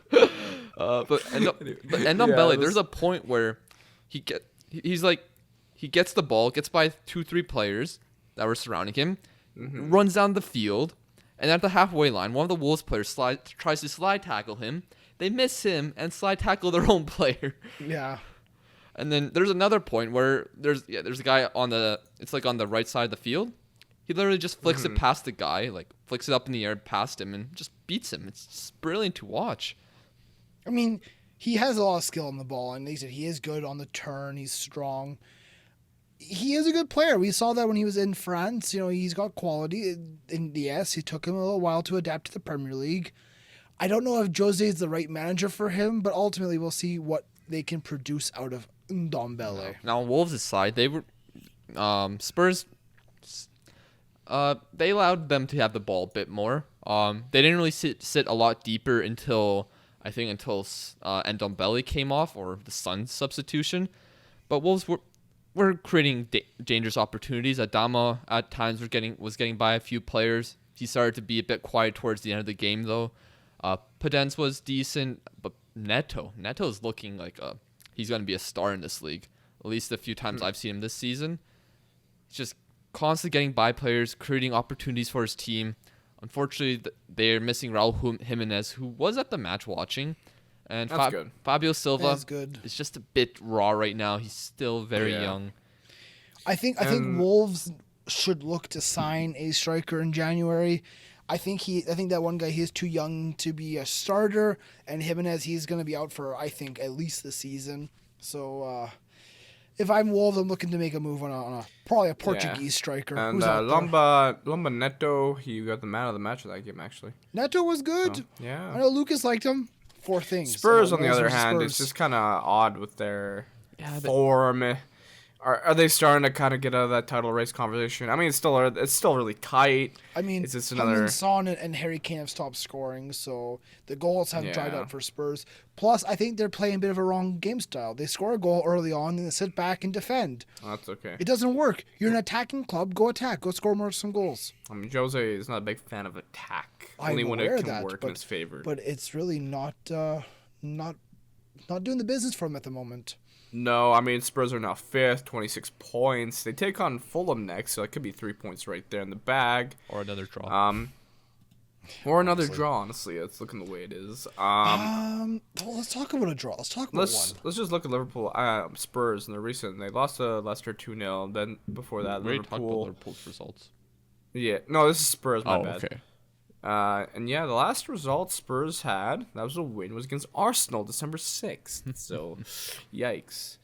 But Ndombele, Yeah, there's a point where he gets the ball, gets by 2-3 players that were surrounding him, runs down the field, and at the halfway line, one of the Wolves players tries to slide tackle him. They miss him and slide tackle their own player. Yeah. And then there's another point where there's a guy on the right side of the field. He literally just flicks it past the guy, like flicks it up in the air past him and just beats him. It's just brilliant to watch. I mean, he has a lot of skill on the ball, and they said he is good on the turn. He's strong. He is a good player. We saw that when he was in France. He's got quality. And yes, it took him a little while to adapt to the Premier League. I don't know if Jose is the right manager for him, but ultimately we'll see what they can produce out of Ndombele. Now on Wolves' side, they were Spurs. They allowed them to have the ball a bit more. They didn't really sit a lot deeper until Ndombele came off or the Sun's substitution. But Wolves were creating dangerous opportunities. Adama at times was getting by a few players. He started to be a bit quiet towards the end of the game though. Podence was decent, but Neto's looking like he's going to be a star in this league. At least a few times I've seen him this season. He's just constantly getting by players, creating opportunities for his team. Unfortunately, they're missing Raul Jimenez, who was at the match watching. And Good. Fabio Silva good. is just a bit raw right now. He's still very young. I think Wolves should look to sign a striker in January. I think that one guy, he is too young to be a starter, and Jimenez, he's going to be out for, I think, at least the season. So if I'm Wolves, I'm looking to make a move on probably a Portuguese striker. And Who's out Lomba Neto, he got the man of the match of that game, actually. Neto was good. So, yeah. I know Lucas liked him. 4 things. Spurs, on the other Wolves versus hand, Spurs. it's just kind of odd with their form. Are they starting to kind of get out of that title race conversation? I mean, it's still really tight. I mean, it's just another. Son and Harry Kane have stopped scoring, so the goals have dried Yeah. up for Spurs. Plus, I think they're playing a bit of a wrong game style. They score a goal early on, then they sit back and defend. Oh, that's okay. It doesn't work. You're an attacking club. Go attack. Go score some goals. I mean, Jose is not a big fan of attack. I'm Only when aware it of can that, work in his favor. But it's really not doing the business for him at the moment. No, I mean, Spurs are now 5th, 26 points. They take on Fulham next, so it could be 3 points right there in the bag. Or another draw. Or another draw, honestly. It's looking the way it is. Well, let's talk about a draw. Let's talk about one. Let's just look at Liverpool, Spurs in the recent. They lost to Leicester 2-0. Then before that, We already talked about Liverpool. Liverpool's results. Yeah, no, this is Spurs. My bad. Okay. And yeah, the last result Spurs had, that was a win, was against Arsenal, December 6th. So, yikes.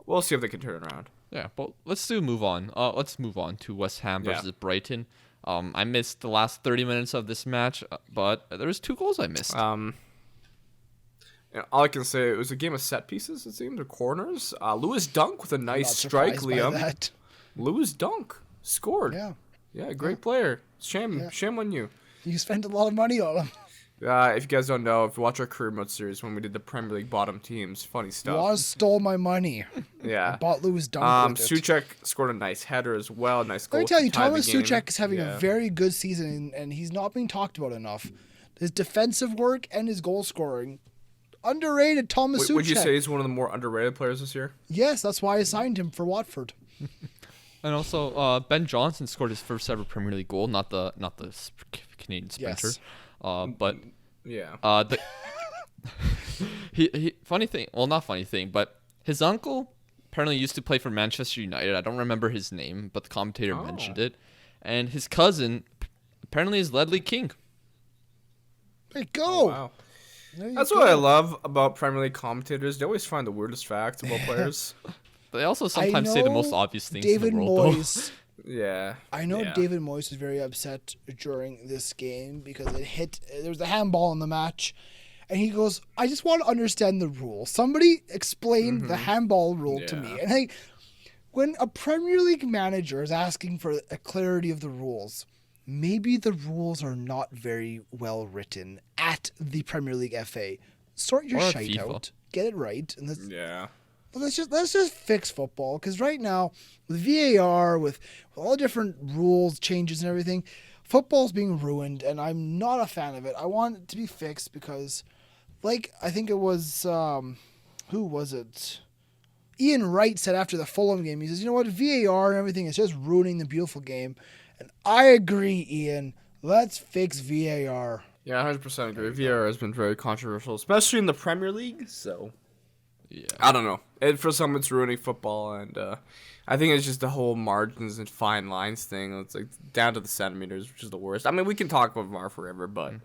We'll see if they can turn it around. Yeah, but let's move on. Let's move on to West Ham versus Brighton. I missed the last 30 minutes of this match, but there was 2 goals I missed. All I can say, it was a game of set pieces, it seemed, or corners. Lewis Dunk with a nice strike, Liam. Lewis Dunk scored. Yeah. Yeah, great player. Shame on you. You spent a lot of money on him. If you guys don't know, if you watch our career mode series when we did the Premier League bottom teams, funny stuff. Waz stole my money. Yeah. I bought Lewis Dunk with it. Suchek scored a nice header as well. Nice goal. Let me tell you, to tie the Thomas game. Suchek is having a very good season, and he's not being talked about enough. His defensive work and his goal scoring. Underrated Thomas Suchek. Would you say he's one of the more underrated players this year? Yes, that's why I signed him for Watford. And also, Ben Johnson scored his first ever Premier League goal, not the Canadian sprinter. Yes. But Yeah. he funny thing, well, not funny thing, but his uncle apparently used to play for Manchester United. I don't remember his name, but the commentator mentioned it. And his cousin apparently is Ledley King. There you go. Oh, wow. That's what I love about Premier League commentators. They always find the weirdest facts about players. They also sometimes say the most obvious things David in the world. Moyes. Yeah. I know David Moyes was very upset during this game because there was a handball in the match. And he goes, I just want to understand the rule. Somebody explain the handball rule to me. And hey, when a Premier League manager is asking for a clarity of the rules, maybe the rules are not very well written at the Premier League FA. Sort your shite FIFA. out. Get it right. And let's just fix football, because right now with VAR, with all the different rules changes and everything, football's being ruined, and I'm not a fan of it. I want it to be fixed because, like, I think it was who was it? Ian Wright said after the Fulham game, he says, you know what, VAR and everything is just ruining the beautiful game. And I agree, Ian. Let's fix VAR. Yeah, 100% agree. VAR has been very controversial, especially in the Premier League. So, I don't know. For some, it's ruining football, and I think it's just the whole margins and fine lines thing. It's like down to the centimeters, which is the worst. I mean, we can talk about VAR forever, but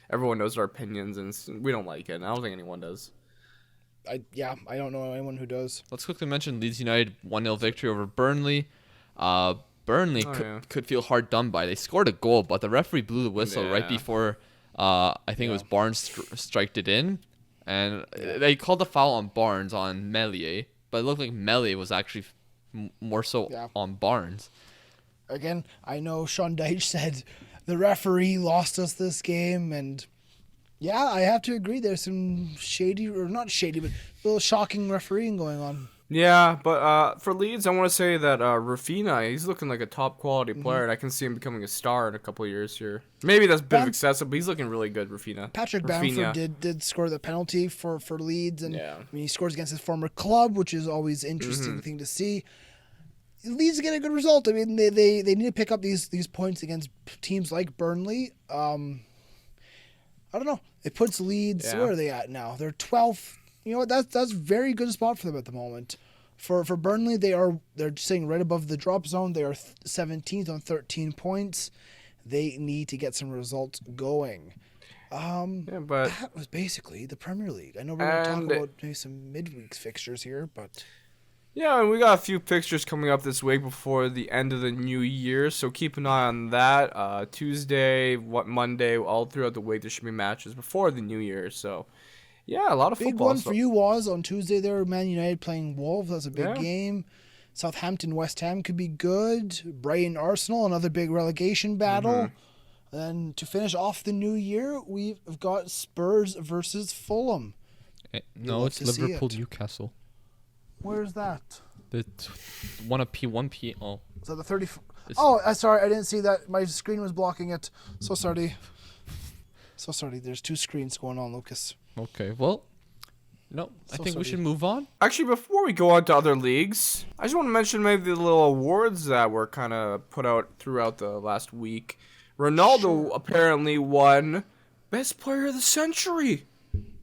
everyone knows our opinions, and we don't like it. And I don't think anyone does. I don't know anyone who does. Let's quickly mention Leeds United 1-0 victory over Burnley. Burnley could feel hard done by. They scored a goal, but the referee blew the whistle right before I think it was Barnes striked it in. And they called the foul on Barnes on Meslier, but it looked like Meslier was actually more so on Barnes. Again, I know Sean Dyche said the referee lost us this game, and yeah, I have to agree. There's some shady, or not shady, but a little shocking refereeing going on. Yeah, but for Leeds, I want to say that Rafinha, he's looking like a top quality player, and I can see him becoming a star in a couple of years here. Maybe that's a bit of excessive, but he's looking really good, Rafinha. Patrick Bamford did score the penalty for Leeds, and I mean, he scores against his former club, which is always an interesting thing to see. Leeds get a good result. I mean, they need to pick up these points against teams like Burnley. I don't know. It puts Leeds, where are they at now? They're 12th. You know what? That's very good spot for them at the moment. For Burnley, they're sitting right above the drop zone. They are 17th on 13 points. They need to get some results going. But that was basically the Premier League. I know we're going to talk about maybe some midweek fixtures here, but yeah, and we got a few fixtures coming up this week before the end of the new year, so keep an eye on that. Tuesday, Monday, all throughout the week, there should be matches before the new year. So, yeah, a lot of big football. Big one for you was on Tuesday there, Man United playing Wolves. That's a big game. Southampton, West Ham could be good. Brighton, Arsenal, another big relegation battle. Then to finish off the new year, we've got Spurs versus Fulham. No, it's Liverpool, Newcastle. Where's that? The 1 p.m. Oh. Is that the 30? Sorry, I didn't see that. My screen was blocking it. So sorry. There's two screens going on, Lucas. Okay, well, no, I think we should move on. Actually, before we go on to other leagues, I just want to mention maybe the little awards that were kind of put out throughout the last week. Ronaldo apparently won Best Player of the Century.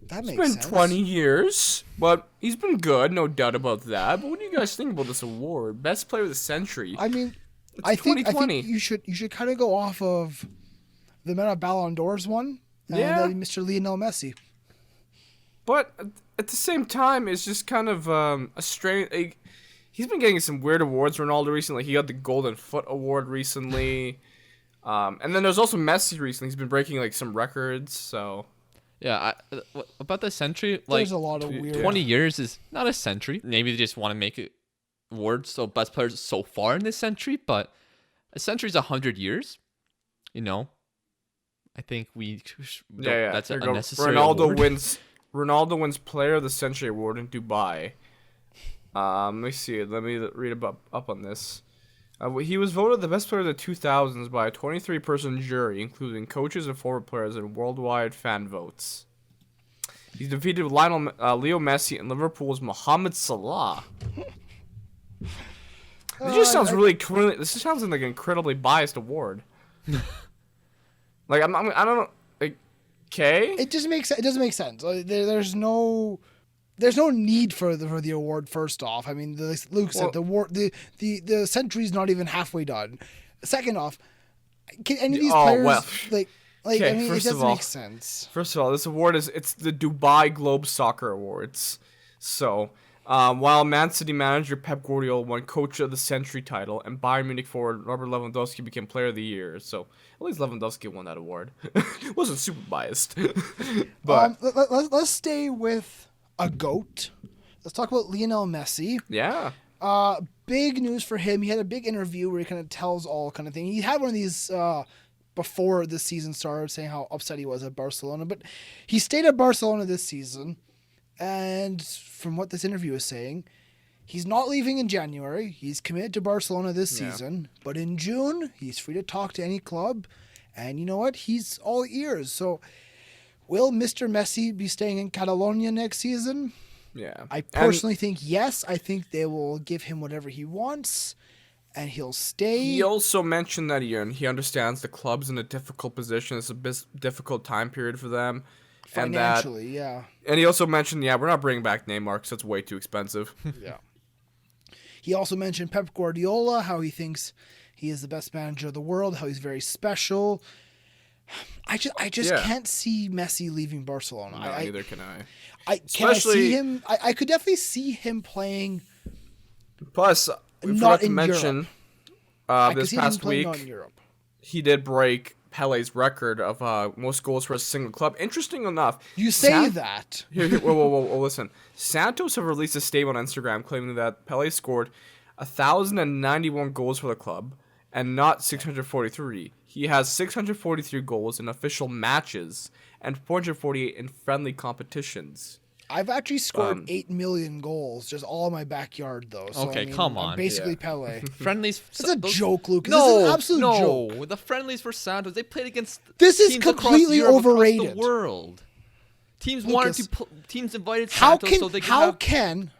That makes sense. It's been 20 years, but he's been good, no doubt about that. But what do you guys think about this award? Best Player of the Century. I mean, I think you should kind of go off of the amount of Ballon d'Ors won and Mr. Lionel Messi. But at the same time, it's just kind of a strange. Like, he's been getting some weird awards, Ronaldo, recently. He got the Golden Foot Award recently. And then there's also Messi recently. He's been breaking like some records, so... Yeah, about the century, there's a lot of weird. 20 years is not a century. Maybe they just want to make it awards so best players so far in this century, but a century is 100 years, you know. I think Yeah. that's Here an you go. unnecessary award. Ronaldo wins Player of the Century award in Dubai. Let me see. Let me read up on this. He was voted the best player of the 2000s by a 23-person jury, including coaches and former players and worldwide fan votes. He defeated Leo Messi and Liverpool's Mohamed Salah. This just sounds this sounds like an incredibly biased award. Like I don't know. Like, okay. It doesn't make sense. It doesn't make sense. There's no need for the award. First off, I mean, Luke said the century's not even halfway done. Second off, can any of these players Okay, I mean, it doesn't make sense. First of all, this award it's the Dubai Globe Soccer Awards. So, while Man City manager Pep Guardiola won Coach of the Century title, and Bayern Munich forward Robert Lewandowski became Player of the Year, so at least Lewandowski won that award. Wasn't super biased, but let's stay with a GOAT. Let's talk about Lionel Messi. Yeah. Big news for him. He had a big interview where he kind of tells all kind of thing. He had one of these before the season started, saying how upset he was at Barcelona, but he stayed at Barcelona this season. And from what this interview is saying, he's not leaving in January. He's committed to Barcelona this season. But in June, he's free to talk to any club. And you know what? He's all ears. So will Mr. Messi be staying in Catalonia next season? Yeah. I personally think yes. I think they will give him whatever he wants. And he'll stay. He also mentioned that he understands the club's in a difficult position. It's a difficult time period for them. Financially, yeah. And he also mentioned, we're not bringing back Neymar because it's way too expensive. Yeah. He also mentioned Pep Guardiola, how he thinks he is the best manager of the world, how he's very special. I just can't see Messi leaving Barcelona. No, neither can I. I see him? I could definitely see him playing. Plus, we forgot to mention this past week, he did break Pele's record of most goals for a single club. Interesting enough, you say that. Whoa, listen. Santos have released a statement on Instagram claiming that Pele scored 1,091 goals for the club and not 643. He has 643 goals in official matches and 448 in friendly competitions. I've actually scored 8 million goals just all in my backyard, though. So, okay, come on. I'm basically Pele. Friendlies. It's a joke, Lucas. This is an absolute joke. No, the friendlies for Santos, they played against this is teams completely across Europe, overrated. Across the world. Teams Lucas, teams invited Santos so they could have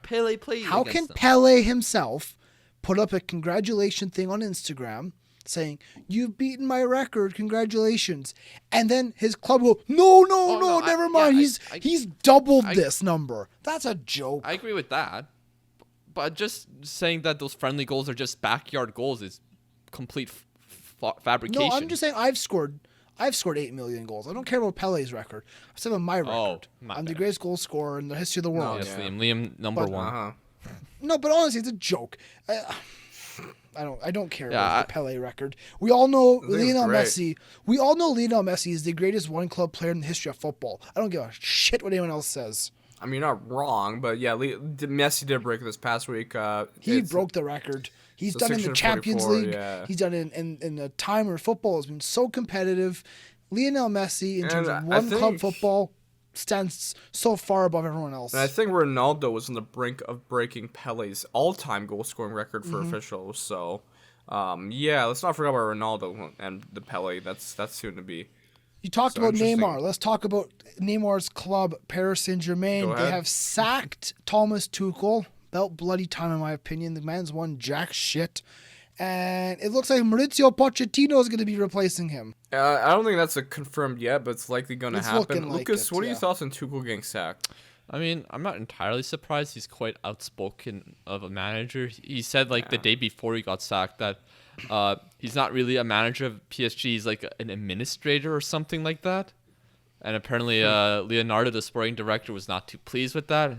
Pele play How against can them. Pele himself put up a congratulation thing on Instagram saying, "You've beaten my record, congratulations," and then his club will, no, never mind. He's doubled this number. That's a joke. I agree with that, but just saying that those friendly goals are just backyard goals is complete fabrication. No, I'm just saying I've scored 8 million goals. I don't care about Pele's record. I'm saying about my record. I'm the greatest goal scorer in the history of the world. Yes, Liam, number one. No, but honestly, it's a joke. I don't care about the Pele record. We all know Lionel Messi. We all know Lionel Messi is the greatest one club player in the history of football. I don't give a shit what anyone else says. I mean, you're not wrong, but yeah, Messi did break this past week. He broke the record. He's done it in the Champions League. Yeah. He's done it in a time where football has been so competitive. Lionel Messi, in terms of one club football, stands so far above everyone else. And I think Ronaldo was on the brink of breaking Pele's all-time goal-scoring record for officials. So, let's not forget about Ronaldo and the Pele. That's soon to be. You talked about Neymar. Let's talk about Neymar's club, Paris Saint-Germain. They have sacked Thomas Tuchel. About bloody time, in my opinion. The man's won jack shit. And it looks like Maurizio Pochettino is going to be replacing him. I don't think that's confirmed yet, but it's likely going to happen. Lucas, what are your thoughts on Tuchel getting sacked? I mean, I'm not entirely surprised. He's quite outspoken of a manager. He said the day before he got sacked that he's not really a manager of PSG. He's like an administrator or something like that. And apparently Leonardo, the sporting director, was not too pleased with that.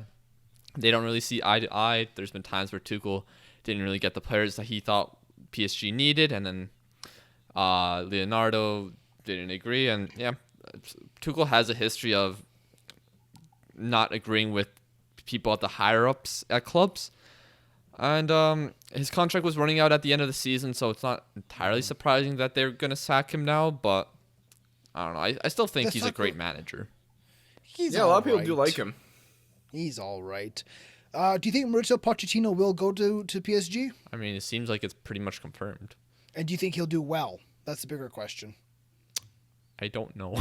They don't really see eye to eye. There's been times where Tuchel didn't really get the players that he thought PSG needed, and then Leonardo didn't agree. And Tuchel has a history of not agreeing with people at the higher ups at clubs, and his contract was running out at the end of the season, so it's not entirely surprising that they're gonna sack him now. But I don't know. I still think That's he's a not great good. manager. He's Yeah, a lot of people do like him. He's all right. Do you think Mauricio Pochettino will go to PSG? I mean, it seems like it's pretty much confirmed. And do you think he'll do well? That's the bigger question. I don't know.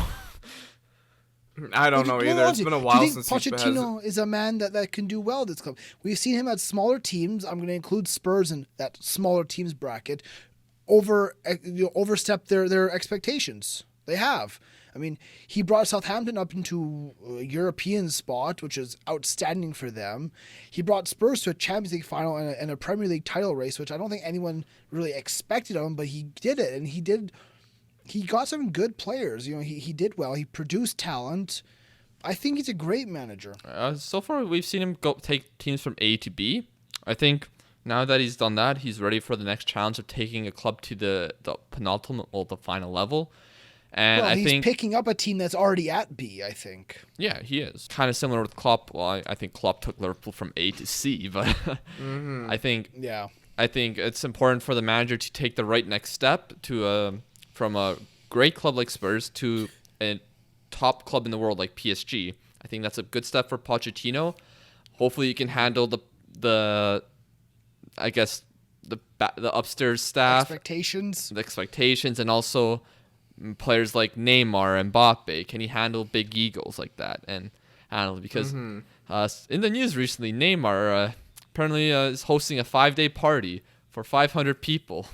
I don't know either. It's been a while since Pochettino is a man that can do well at this club. We've seen him at smaller teams. I'm going to include Spurs in that smaller teams bracket. Overstep their expectations. They have. I mean, he brought Southampton up into a European spot, which is outstanding for them. He brought Spurs to a Champions League final and a Premier League title race, which I don't think anyone really expected of him, but he did it, and he got some good players. You know, he did well. He produced talent. I think he's a great manager. So far, we've seen him take teams from A to B. I think now that he's done that, he's ready for the next challenge of taking a club to the penultimate or the final level. And he's think picking up a team that's already at B, I think. Yeah, he is. Kind of similar with Klopp. Well, I think Klopp took Liverpool from A to C, but I think it's important for the manager to take the right next step to from a great club like Spurs to a top club in the world like PSG. I think that's a good step for Pochettino. Hopefully, you can handle the upstairs staff, the expectations, and also players like Neymar and Mbappe. Can he handle big egos like that and handle it? Because in the news recently, Neymar apparently is hosting a 5-day party for 500 people.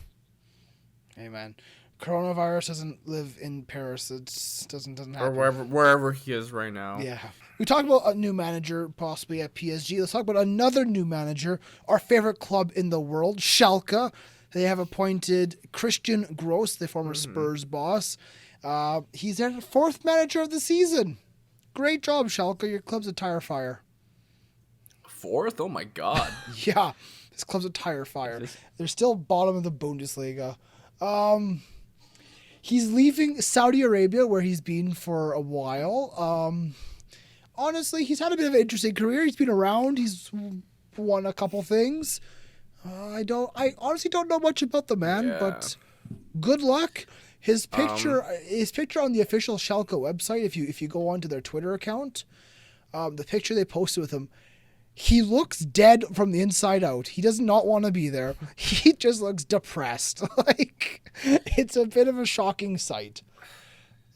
Hey man, coronavirus doesn't live in Paris. It doesn't happen. Or wherever he is right now. Yeah. We talked about a new manager possibly at PSG. Let's talk about another new manager. Our favorite club in the world, Schalke. They have appointed Christian Gross, the former Spurs boss. He's their 4th manager of the season. Great job, Schalke. Your club's a tire fire. 4th? Oh my God. Yeah, this club's a tire fire. They're still bottom of the Bundesliga. He's leaving Saudi Arabia, where he's been for a while. Honestly, he's had a bit of an interesting career. He's been around. He's won a couple things. I honestly don't know much about the man, but good luck. His picture on the official Schalke website. If you go onto their Twitter account, the picture they posted with him, he looks dead from the inside out. He does not want to be there. He just looks depressed. Like, it's a bit of a shocking sight.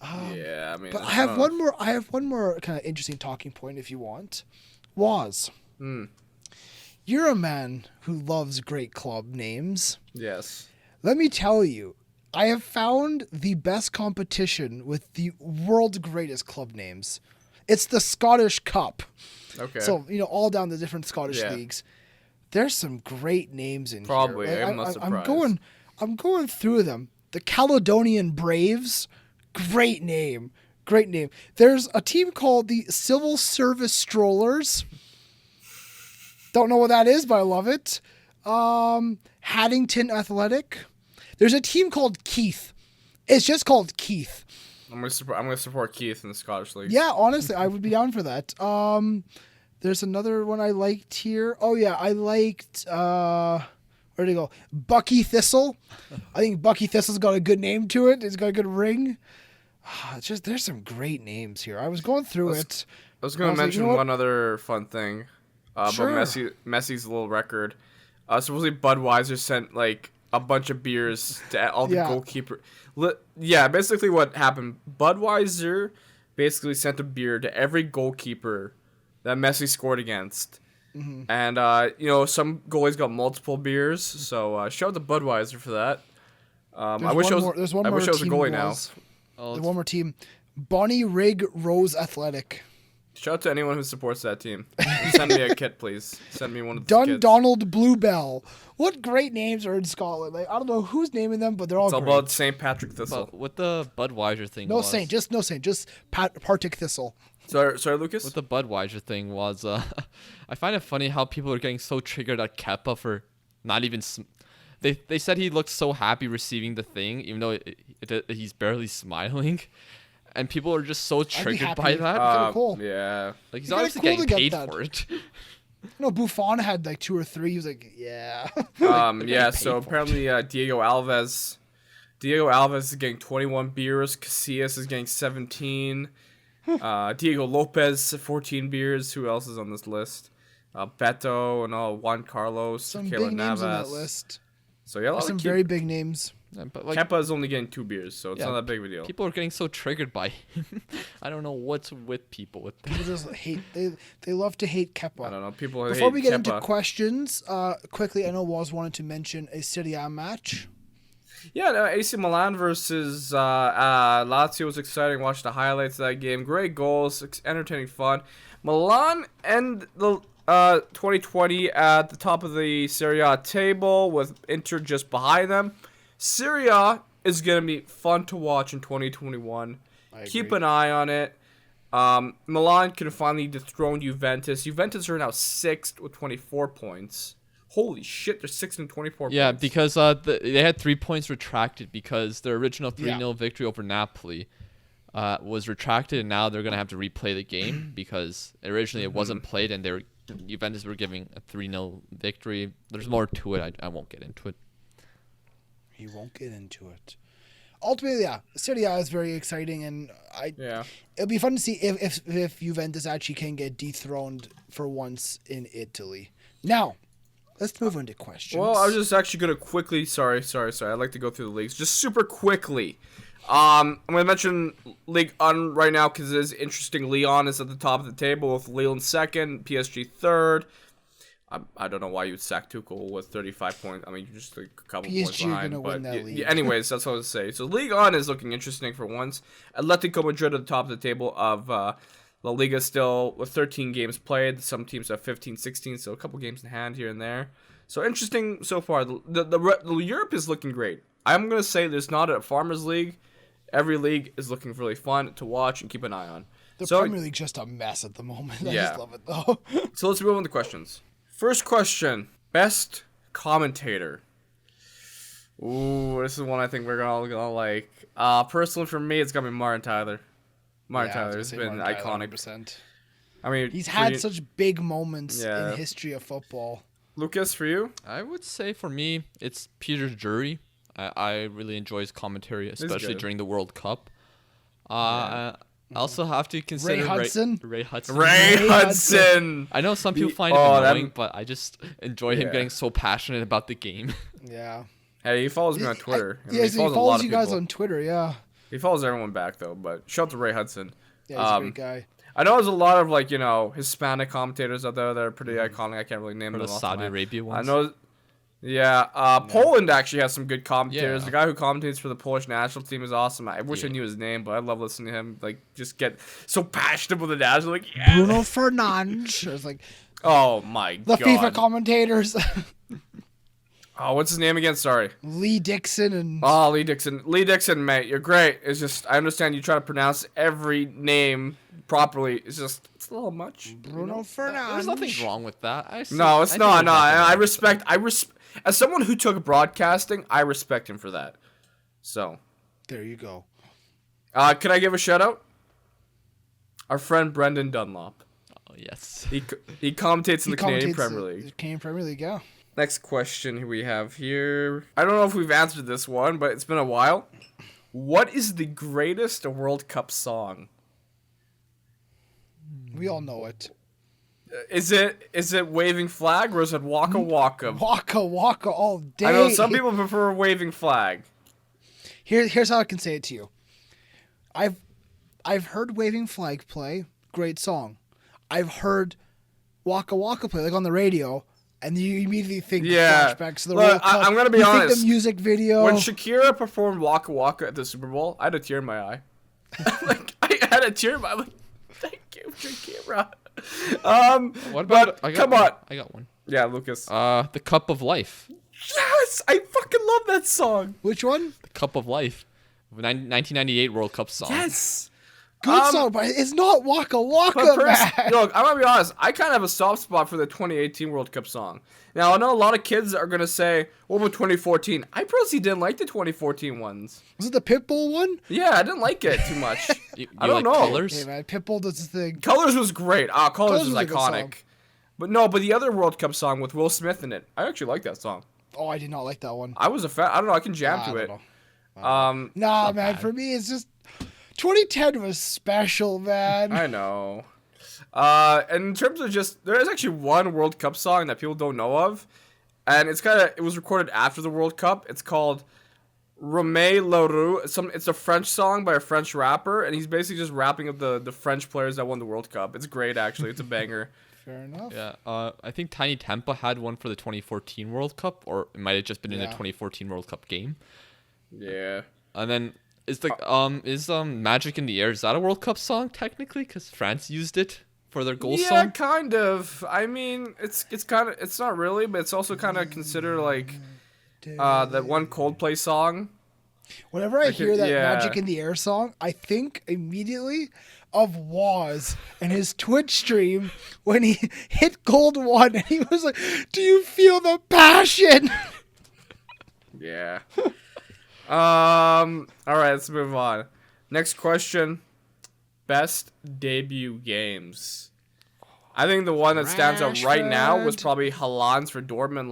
Yeah, I mean, but I have one more kind of interesting talking point if you want. Woz. You're a man who loves great club names. Yes. Let me tell you, I have found the best competition with the world's greatest club names. It's the Scottish Cup. Okay. So, all down the different Scottish leagues. There's some great names in Probably. here. I'm not surprised. I'm going through them. The Caledonian Braves, great name. Great name. There's a team called the Civil Service Strollers. Don't know what that is, but I love it. Haddington Athletic. There's a team called Keith. It's just called Keith. I'm gonna support Keith in the Scottish League. Yeah, honestly, I would be down for that. There's another one I liked here. Oh yeah, I liked where'd it go? Bucky Thistle. I think Bucky Thistle's got a good name to it. It's got a good ring. It's just there's some great names here. I was going through it. I was gonna mention one other fun thing. About Messi's little record. Supposedly Budweiser sent like a bunch of beers to all the goalkeeper. Basically what happened. Budweiser basically sent a beer to every goalkeeper that Messi scored against. And some goalies got multiple beers. So shout out to Budweiser for that. I wish I was a goalie now. There's one more team. Bonnie Rig Rose Athletic. Shout out to anyone who supports that team. Send me a kit, please. Send me one of the kits. Donald Bluebell. What great names are in Scotland. Like, I don't know who's naming them, but they're all great. It's all about St. Patrick Thistle. But what the Budweiser thing was... No Saint, just Partick Thistle. Sorry, Lucas? What the Budweiser thing was, I find it funny how people are getting so triggered at Kepa for not even... They said he looked so happy receiving the thing, even though he's barely smiling. And people are just so triggered by that. Cool. Yeah. Like, he's obviously getting paid for it. Buffon had like 2 or 3. He was like, yeah. So apparently Diego Alves Diego Alves is getting 21 beers. Casillas is getting 17. Diego Lopez, 14 beers. Who else is on this list? Beto and Juan Carlos. Some Keylor big names on that Navas. list. So yeah, Some very big names. Yeah, but like, Kepa is only getting 2 beers, so it's not that big of a deal. people are getting so triggered by him. I don't know what's with people with that. People just hate. They love to hate Kepa. I don't know. People Before hate we get Kepa. into questions, quickly, I know Woz wanted to mention a Serie A match. Yeah, no, AC Milan versus Lazio was exciting. Watched the highlights of that game. Great goals, entertaining fun. Milan end the 2020 at the top of the Serie A table with Inter just behind them. Serie A is going to be fun to watch in 2021. Keep an eye on it. Milan can finally dethrone Juventus. Juventus are now 6th with 24 points. Holy shit, they're 6 and 24 Yeah, points. because they had 3 points retracted because their original 3-0 victory over Napoli was retracted, and now they're going to have to replay the game because originally it wasn't played, and Juventus were giving a 3-0 victory. There's more to it. I won't get into it. He won't get into it. Ultimately, yeah, Serie A is very exciting, and it'll be fun to see if Juventus actually can get dethroned for once in Italy. Now, let's move on to questions. Well, I was just actually going to quickly... Sorry. I'd like to go through the leagues. Just super quickly. I'm going to mention Ligue 1 right now because it is interesting. Lyon is at the top of the table with Lille in 2nd, PSG 3rd. I don't know why you would sack Tuchel with 35 points. I mean, you're just a couple PSG points behind. Gonna win that league. Anyways, that's what I was saying. So Ligue 1 is looking interesting for once. Atletico Madrid at the top of the table of La Liga still with 13 games played. Some teams have 15, 16, so a couple games in hand here and there. So interesting so far. The Europe is looking great. I'm going to say there's not a Farmers League. Every league is looking really fun to watch and keep an eye on. The Premier League's just a mess at the moment. I just love it, though. So let's move on to questions. First question. Best commentator. Ooh, this is one I think we're all gonna like. Personally, for me, it's gonna be Martin Tyler. Martin Tyler's been iconic. 100%. I mean, he's had such big moments Yeah. in history of football. Lucas, for you? I would say for me, it's Peter Drury. I really enjoy his commentary, especially good. during the World Cup. I also have to consider Ray Hudson. Ray Hudson. Ray Hudson. I know some people find him annoying, but I just enjoy him getting so passionate about the game. Yeah. Hey, he follows me on Twitter. He follows you guys on Twitter, yeah. He follows everyone back, though, but shout out to Ray Hudson. Yeah, he's a great guy. I know there's a lot of, Hispanic commentators out there that are pretty iconic. I can't really name them. The Saudi Arabia ones. I know... Yeah, Poland actually has some good commentators. Yeah. The guy who commentates for the Polish national team is awesome. I wish I knew his name, but I love listening to him. Just get so passionate with the national. Bruno Fernandes. It's like, oh my god. The FIFA commentators. Oh, what's his name again? Sorry. Lee Dixon and. Oh, Lee Dixon. Lee Dixon, mate, you're great. It's just I understand you try to pronounce every name properly. It's a little much. Bruno Fernandes. There's nothing wrong with that. No, it's not. No, I respect. As someone who took broadcasting, I respect him for that. So. There you go. Can I give a shout out? Our friend Brendan Dunlop. Oh yes. He commentates in the Canadian Premier League. The Canadian Premier League, yeah. Next question we have here. I don't know if we've answered this one, but it's been a while. What is the greatest World Cup song? We all know it. Is it Waving Flag or is it Waka Waka? Waka Waka all day. I know some people prefer Waving Flag. Here's how I can say it to you. I've heard Waving Flag play, great song. I've heard Waka Waka play, like on the radio, and you immediately think flashbacks to the World Cup. I'm gonna be honest. Think the music video. When Shakira performed Waka Waka at the Super Bowl, I had a tear in my eye. I had a tear in my eye. Like, thank you, Shakira. What about? Come on. I got one. Yeah, Lucas. The Cup of Life. Yes, I fucking love that song. Which one? The Cup of Life. 1998 World Cup song. Yes. Good song, but it's not Waka Waka, man. Look, I'm gonna be honest. I kind of have a soft spot for the 2018 World Cup song. Now, I know a lot of kids are gonna say, "What about 2014?" I personally didn't like the 2014 ones. Was it the Pitbull one? Yeah, I didn't like it too much. I don't like know. Colors? Hey, man, Pitbull does his thing. Colors was great. Colors was was a good song. iconic. But the other World Cup song with Will Smith in it, I actually like that song. Oh, I did not like that one. I was a fan. I don't know. I can jam to I it. don't Nah, not man. bad. For me, it's just 2010 was special, man. I know. And in terms of there is actually one World Cup song that people don't know of, and it was recorded after the World Cup. It's called Romain Leroux. It's a French song by a French rapper, and he's basically just rapping of the French players that won the World Cup. It's great, actually. It's a banger. Fair enough. Yeah, I think Tiny Tampa had one for the 2014 World Cup, or it might have just been in the Yeah. 2014 World Cup game. Yeah. And then is Magic in the Air, is that a World Cup song technically? Because France used it for their goal Yeah, song. kind of. I mean, it's not really, but it's also kind of considered like that one Coldplay song. Whenever I hear that yeah. Magic in the Air song, I think immediately of Woz and his Twitch stream when he hit gold one and he was like, "Do you feel the passion?" Yeah. All right, let's move on. Next question: best debut games. I think the one that stands out right now was Rashford. probably Haaland's for Dortmund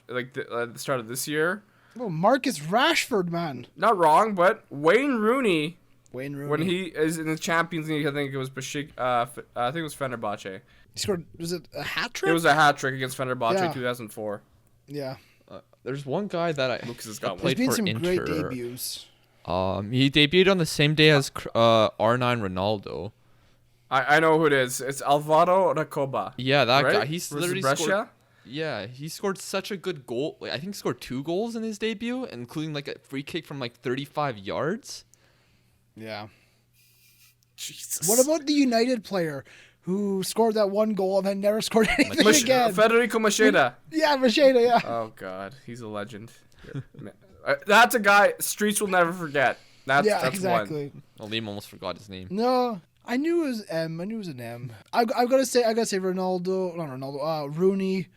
the start of this year. Oh, Marcus Rashford, man. Not wrong, but Wayne Rooney Wayne Rooney. when he is in the Champions League, I think it was I think it was Fenerbahce. He scored, was it a hat trick? It was a hat trick against Fenerbahce Yeah. in 2004. Yeah. There's one guy that Lucas has got one. There's played been for some great Inter. debuts. He debuted on the same day as R9 Ronaldo. I know who it is. It's Alvaro Recoba. Yeah, that right? guy. He's Versus literally Brescia? scored. Yeah, he scored such a good goal. Like, I think he scored 2 goals in his debut, including like a free kick from like 35 yards. Yeah. Jesus. What about the United player who scored that one goal and then never scored anything again? Federico Macheda. Yeah, Macheda, yeah. Oh God, he's a legend. That's a guy streets will never forget. That's exactly. one. Well, Liam almost forgot his name. No, I knew it was M. I knew it was an M. I gotta say Ronaldo, not Ronaldo. Rooney,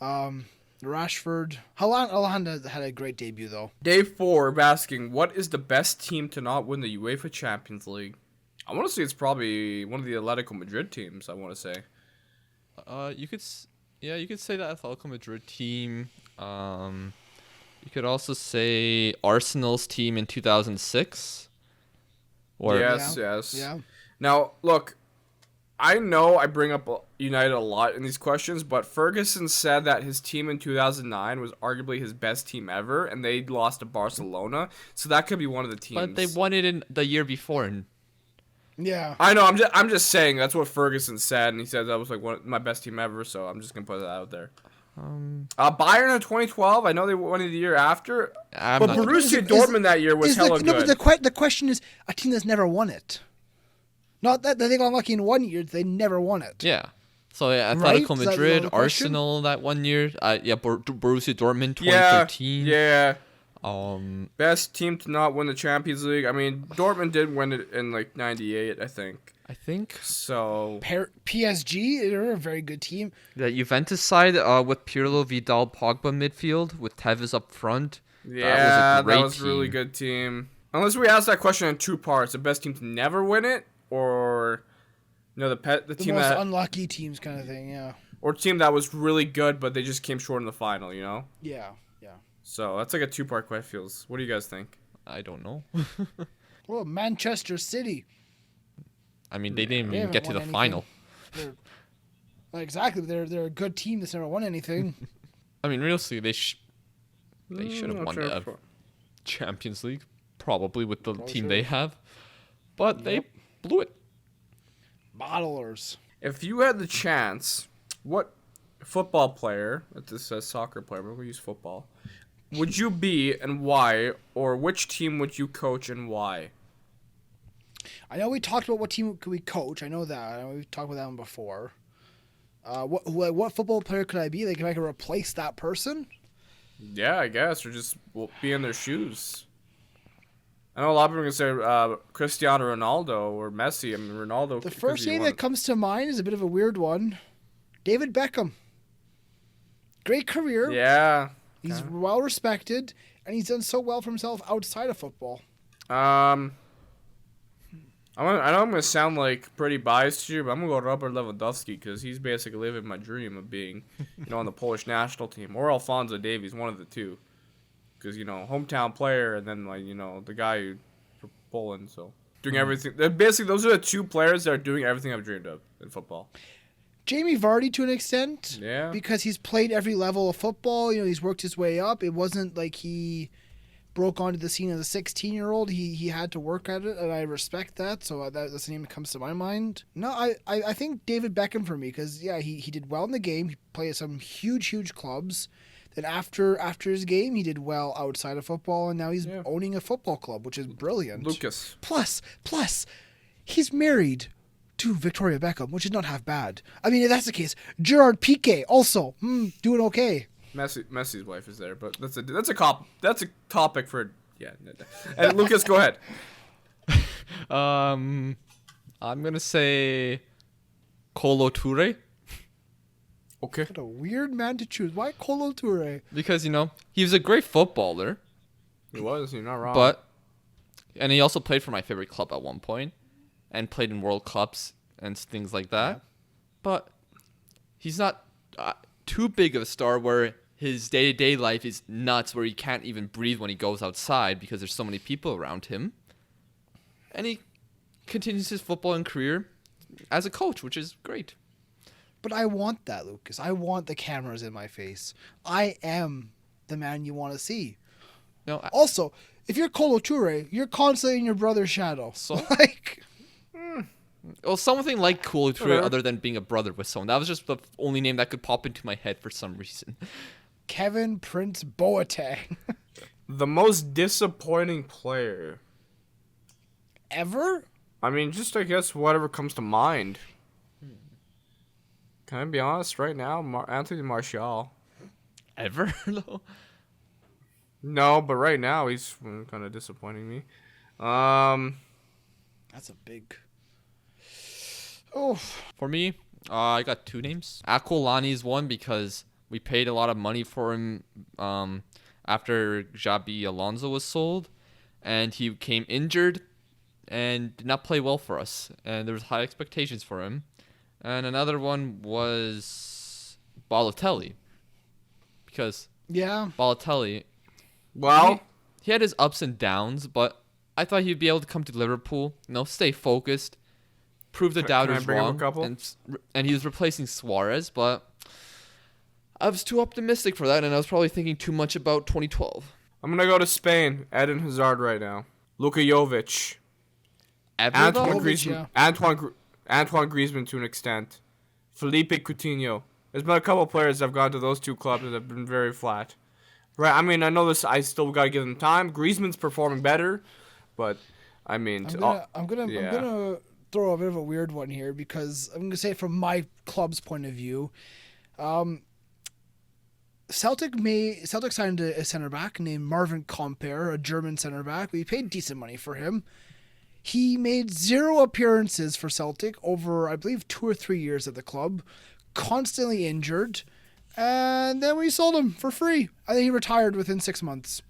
Rashford. Haaland had a great debut though. Day 4, asking what is the best team to not win the UEFA Champions League? I want to say it's probably one of the Atletico Madrid teams. I want to say. You could say that Atletico Madrid team. You could also say Arsenal's team in 2006. Or Yes. Yeah. Now, look, I know I bring up United a lot in these questions, but Ferguson said that his team in 2009 was arguably his best team ever, and they lost to Barcelona, so that could be one of the teams. but they won it in the year before. And Yeah. I know. I'm just saying that's what Ferguson said, and he said that was like my best team ever. So I'm just gonna put that out there. Bayern in 2012. I know they won it the year after, I'm but not- Borussia Dortmund that year was hella No, good. but the question is a team that's never won it. Not that they got unlucky in one year; they never won it. Yeah. So yeah, Right? Atletico Is that Madrid, the question? Arsenal that one year. Borussia Dortmund 2013. Yeah. Um, Best team to not win the Champions League. I mean, Dortmund did win it in like '98, I think. I think So PSG, they're a very good team. the Juventus side with Pirlo, Vidal, Pogba midfield with Tevez up front. yeah, great that was a really team. good team. Unless we ask that question in 2 parts: the best team to never win it, or the The team most that unlucky teams, kind of thing. Yeah. or team that was really good but they just came short in the final. Yeah. So that's like a 2-part question. Feels. What do you guys think? I don't know. Well, Manchester City. I mean, they didn't even haven't get to won the anything. final. Exactly. They're a good team that's never won anything. I mean, realistically, they should have not won sure the if- Champions League, probably with the team sure. they have, but they blew it. Bottlers. If you had the chance, what football player? This says soccer player, but we'll use football. Would you be and why? Or which team would you coach and why? I know we talked about what team could we coach. I know that. I know we've talked about that one before. What football player could I be? Like, if I could replace that person? Yeah, I guess, or just be in their shoes. I know a lot of people are gonna say Cristiano Ronaldo or Messi. I mean, Ronaldo. The first name that comes to mind is a bit of a weird one. David Beckham. Great career. Yeah. He's well respected, and he's done so well for himself outside of football. I know I'm gonna sound like pretty biased here, but I'm gonna go Robert Lewandowski because he's basically living my dream of being, on the Polish national team, or Alphonso Davies, one of the two. because hometown player, and then the guy who for Poland. So doing everything. Basically, those are the two players that are doing everything I've dreamed of in football. Jamie Vardy to an extent, Yeah. because he's played every level of football. He's worked his way up. It wasn't like he broke onto the scene as a 16-year-old. He had to work at it, and I respect that. So that's the name that comes to my mind. No, I think David Beckham for me, because he did well in the game. He played at some huge clubs. Then after his game, he did well outside of football, and now he's owning a football club, which is brilliant. Lucas. Plus, he's married to Victoria Beckham, which is not half bad. I mean, if that's the case, Gerard Piqué also doing okay. Messi's wife is there, but that's a topic for And Lucas, go ahead. I'm gonna say Kolo Toure. Okay. What a weird man to choose. Why Kolo Toure? Because he was a great footballer, He was. You're not wrong. and he also played for my favorite club at one point, and played in World Cups and things like that. Yeah. But he's not too big of a star where his day-to-day life is nuts, where he can't even breathe when he goes outside because there's so many people around him. And he continues his footballing career as a coach, which is great. But I want that, Lucas. I want the cameras in my face. I am the man you want to see. Also, if you're Kolo Toure, you're constantly in your brother's shadow. So? Like, Something like Kolo Toure Whatever. other than being a brother with someone. That was just the only name that could pop into my head for some reason. Kevin Prince Boateng. The most disappointing player. Ever? I mean, just I guess whatever comes to mind. Can I be honest right now? Anthony Martial. Ever, though? No, but right now he's kind of disappointing me. That's a big... Oh. For me, I got two names. Aquilani is one because we paid a lot of money for him after Xabi Alonso was sold, and he came injured and did not play well for us, and there was high expectations for him. And another one was Balotelli, because Balotelli, Well, he had his ups and downs, but I thought he'd be able to come to Liverpool, stay focused, prove the Can I doubters bring up a wrong, couple? and he was replacing Suarez, but I was too optimistic for that, and I was probably thinking too much about 2012. I'm gonna go to Spain. Eden Hazard right now. Luka Jovic. Ever, though? Antoine Jovic, Griezmann. Antoine Griezmann to an extent. Felipe Coutinho. There's been a couple of players that have gone to those two clubs that have been very flat. Right. I mean, I know this. I still gotta give them time. Griezmann's performing better, but I mean, I'm gonna throw a bit of a weird one here, because I'm gonna say it from my club's point of view. Celtic signed a center back named Marvin Comper, a German center back. We paid decent money for him. He made 0 appearances for Celtic over, I believe, 2 or 3 years at the club, constantly injured, and then we sold him for free. I think he retired within 6 months.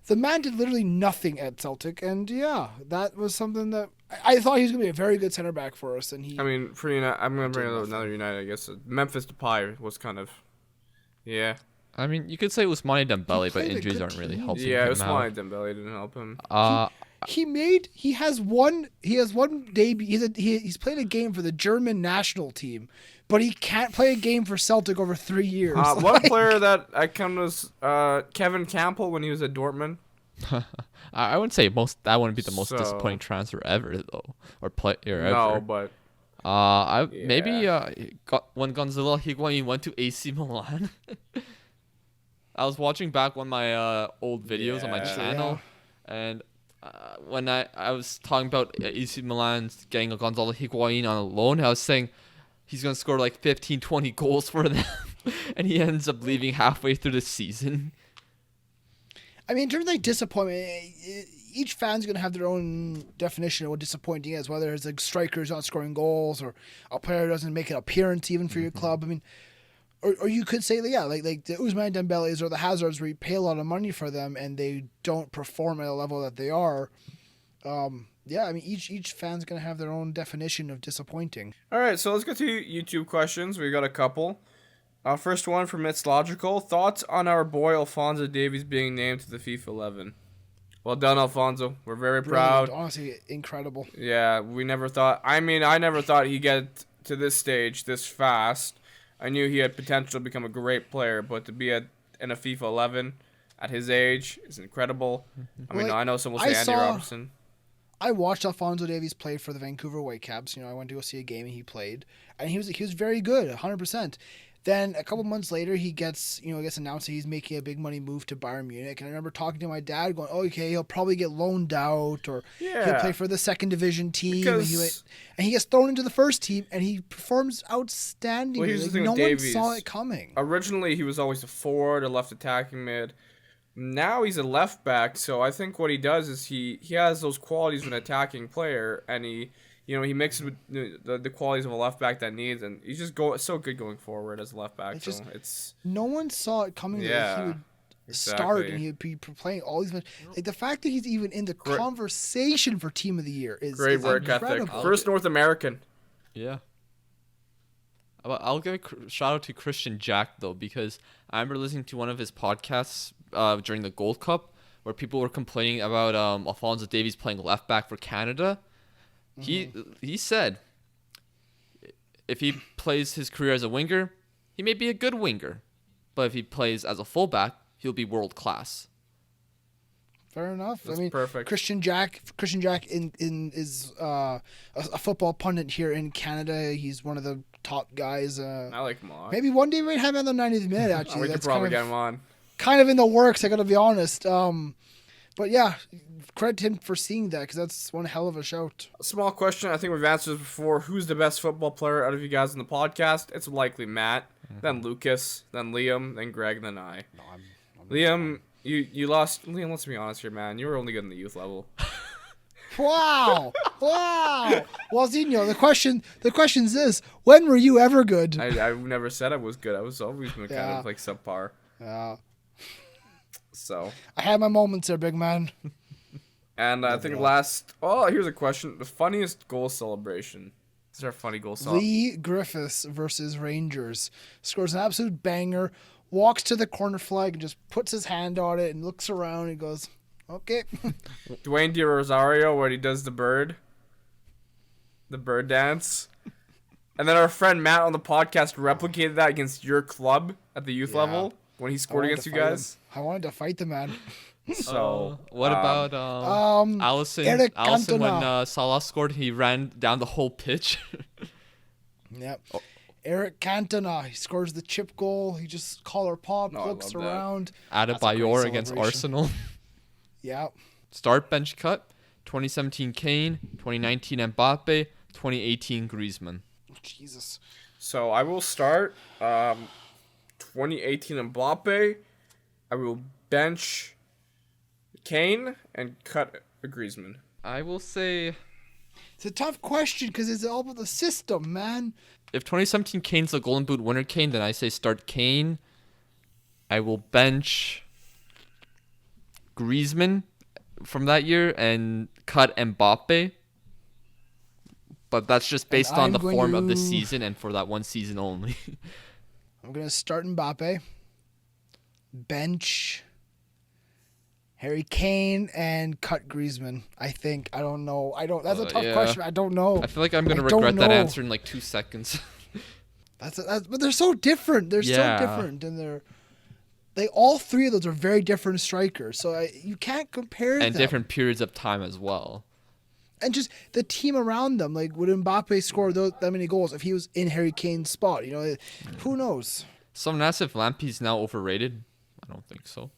The man did literally nothing at Celtic, and that was something that I thought he was going to be a very good center back for us. And he, I mean, for United, I'm gonna bring up another United. I guess Memphis Depay was kind of, I mean, you could say Ousmane Dembele, but played a injuries good aren't really team. helping Yeah, him Ousmane out. Dembele didn't help him. He has one debut. He's played a game for the German national team, but he can't play a game for Celtic over 3 years. One player that I count was Kevin Campbell when he was at Dortmund. I wouldn't say that wouldn't be the most So- disappointing transfer ever, though, or player ever. No, but Maybe when Gonzalo Higuain went to AC Milan. I was watching back one of my old videos on my Yeah. channel, and when I was talking about AC Milan getting a Gonzalo Higuain on a loan, I was saying he's gonna score like 15, 20 goals for them, and he ends up leaving halfway through the season. I mean, in terms of like disappointment, each fan's going to have their own definition of what disappointing is, whether it's a striker who's not scoring goals or a player who doesn't make an appearance even for your club. I mean, or you could say, like the Ousmane Dembele's or the Hazards, where you pay a lot of money for them and they don't perform at a level that they are. I mean, each fan's going to have their own definition of disappointing. all right. So let's get to YouTube questions. We got a couple. First one from It's Logical. Thoughts on our boy Alphonso Davies being named to the FIFA 11? Well done, Alfonso. We're very proud. Brilliant. Honestly, incredible. Yeah, we never thought. I mean, I never thought he'd get to this stage this fast. I knew he had potential to become a great player, but to be in a FIFA 11 at his age is incredible. I mean, I know some will say Andy Robertson. I watched Alphonso Davies play for the Vancouver Whitecaps. I went to go see a game and he played, and he was very good, 100%. Then a couple months later, he gets announced that he's making a big money move to Bayern Munich. And I remember talking to my dad, going, "Oh, okay, he'll probably get loaned out, or he'll play for the second division team." And he gets thrown into the first team, and he performs outstandingly. Well, here's the thing no with one Davies. saw it coming. Originally, he was always a forward, a left attacking mid. Now he's a left back. So I think what he does is he has those qualities of an attacking player, and he mixes with the qualities of a left back that needs, and he's just so good going forward as a left back. No one saw it coming. Yeah, that he would start and he'd be playing all these. Like the fact that he's even in the conversation for Team of the Year is great work incredible. ethic. First North American. Yeah. I'll give a shout out to Christian Jack though, because I remember listening to one of his podcasts during the Gold Cup where people were complaining about Alphonso Davies playing left back for Canada. He said if he plays his career as a winger, he may be a good winger, but if he plays as a fullback, he'll be world class. Fair enough. That's perfect. Christian Jack is a football pundit here in Canada. He's one of the top guys. I like him a lot. Maybe one day we might have him on the 90th minute. Actually, we could probably get him on. Kind of in the works. I gotta be honest. But yeah, credit to him for seeing that, because that's one hell of a shout. A small question. I think we've answered this before. Who's the best football player out of you guys in the podcast? It's likely Matt, then Lucas, then Liam, then Greg, then I. No, I'm Liam, you lost. Liam, let's be honest here, man. You were only good in the youth level. Wow. Well, Zinho, the question's this: when were you ever good? I've never said I was good. I was always kind of like subpar. Yeah. So I had my moments there, big man. And I think here's a question. The funniest goal celebration. Is there a funny goal celebration? Lee Griffiths versus Rangers. Scores an absolute banger. Walks to the corner flag and just puts his hand on it and looks around and goes, okay. Dwayne De Rosario, where he does the bird dance. And then our friend Matt on the podcast replicated that against your club at the youth level when he scored against you guys. I wanted to fight the man. So what about Allison? Eric Allison, Cantona. when Salah scored, he ran down the whole pitch. Yep. Oh. Eric Cantona, he scores the chip goal. He just collar pop, looks around. Adebayor against Arsenal. Yeah. Start bench cut. 2017 Kane, 2019 Mbappe, 2018 Griezmann. Jesus. So I will start 2018 Mbappe. I will bench Kane and cut a Griezmann. I will say it's a tough question because it's all about the system, man. If 2017 Kane's the Golden Boot winner, Kane, then I say start Kane. I will bench Griezmann from that year and cut Mbappe. But that's just based on the form of the season and for that one season only. I'm going to start Mbappe, bench Harry Kane, and cut Griezmann. I think. I don't know. That's a tough question. I don't know. I feel like I'm going to regret that answer in like 2 seconds. But they're so different. They're so different. And all three of those are very different strikers. So you can't compare them. And different periods of time as well. And just the team around them. Like, would Mbappe score that many goals if he was in Harry Kane's spot? Who knows? Someone asked if Lamptey's now overrated. I don't think so.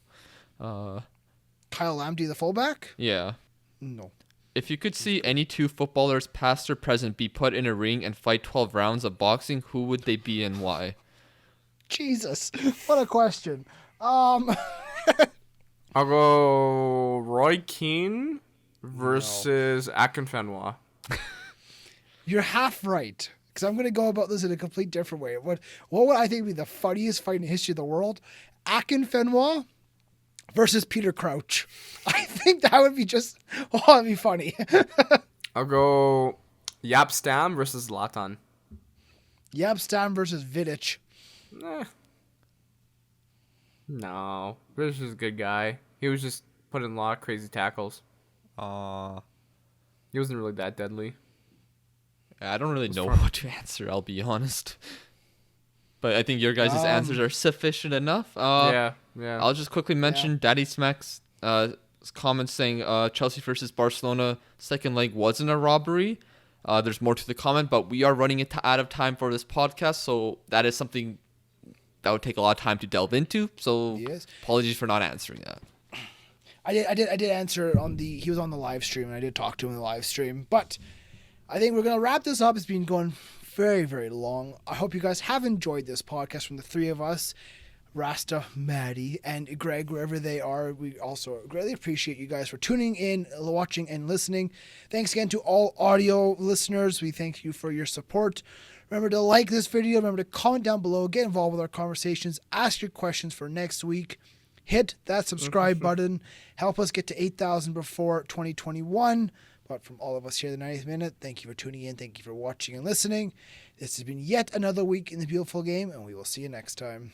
Kyle Lamptey, the fullback? Yeah. No. If you could see any two footballers, past or present, be put in a ring and fight 12 rounds of boxing, who would they be and why? Jesus. What a question. I'll go Roy Keane versus Akinfenwa. You're half right. Because I'm going to go about this in a complete different way. What would I think would be the funniest fight in the history of the world? Akinfenwa versus Peter Crouch. I think that would be that'd be funny. I'll go Yap Stam versus Zlatan. Yap Stam versus Vidic. No, British is a good guy. He was just put in a lot of crazy tackles. He wasn't really that deadly. I don't really know what to answer, I'll be honest. But I think your guys' answers are sufficient enough. Yeah. I'll just quickly mention Daddy Smack's comment saying Chelsea versus Barcelona second leg wasn't a robbery. There's more to the comment, but we are running out of time for this podcast, so that is something that would take a lot of time to delve into. So apologies for not answering that. I did answer it he was on the live stream, and I did talk to him in the live stream. But I think we're gonna wrap this up. It's been going very, very long. I hope you guys have enjoyed this podcast from the three of us, Rasta, Maddie, and Greg, wherever they are. We also greatly appreciate you guys for tuning in, watching, and listening. Thanks again to all audio listeners. We thank you for your support. Remember to like this video. Remember to comment down below. Get involved with our conversations. Ask your questions for next week. Hit that subscribe button. Help us get to 8,000 before 2021. But from all of us here at the 90th Minute, thank you for tuning in. Thank you for watching and listening. This has been yet another week in the beautiful game, and we will see you next time.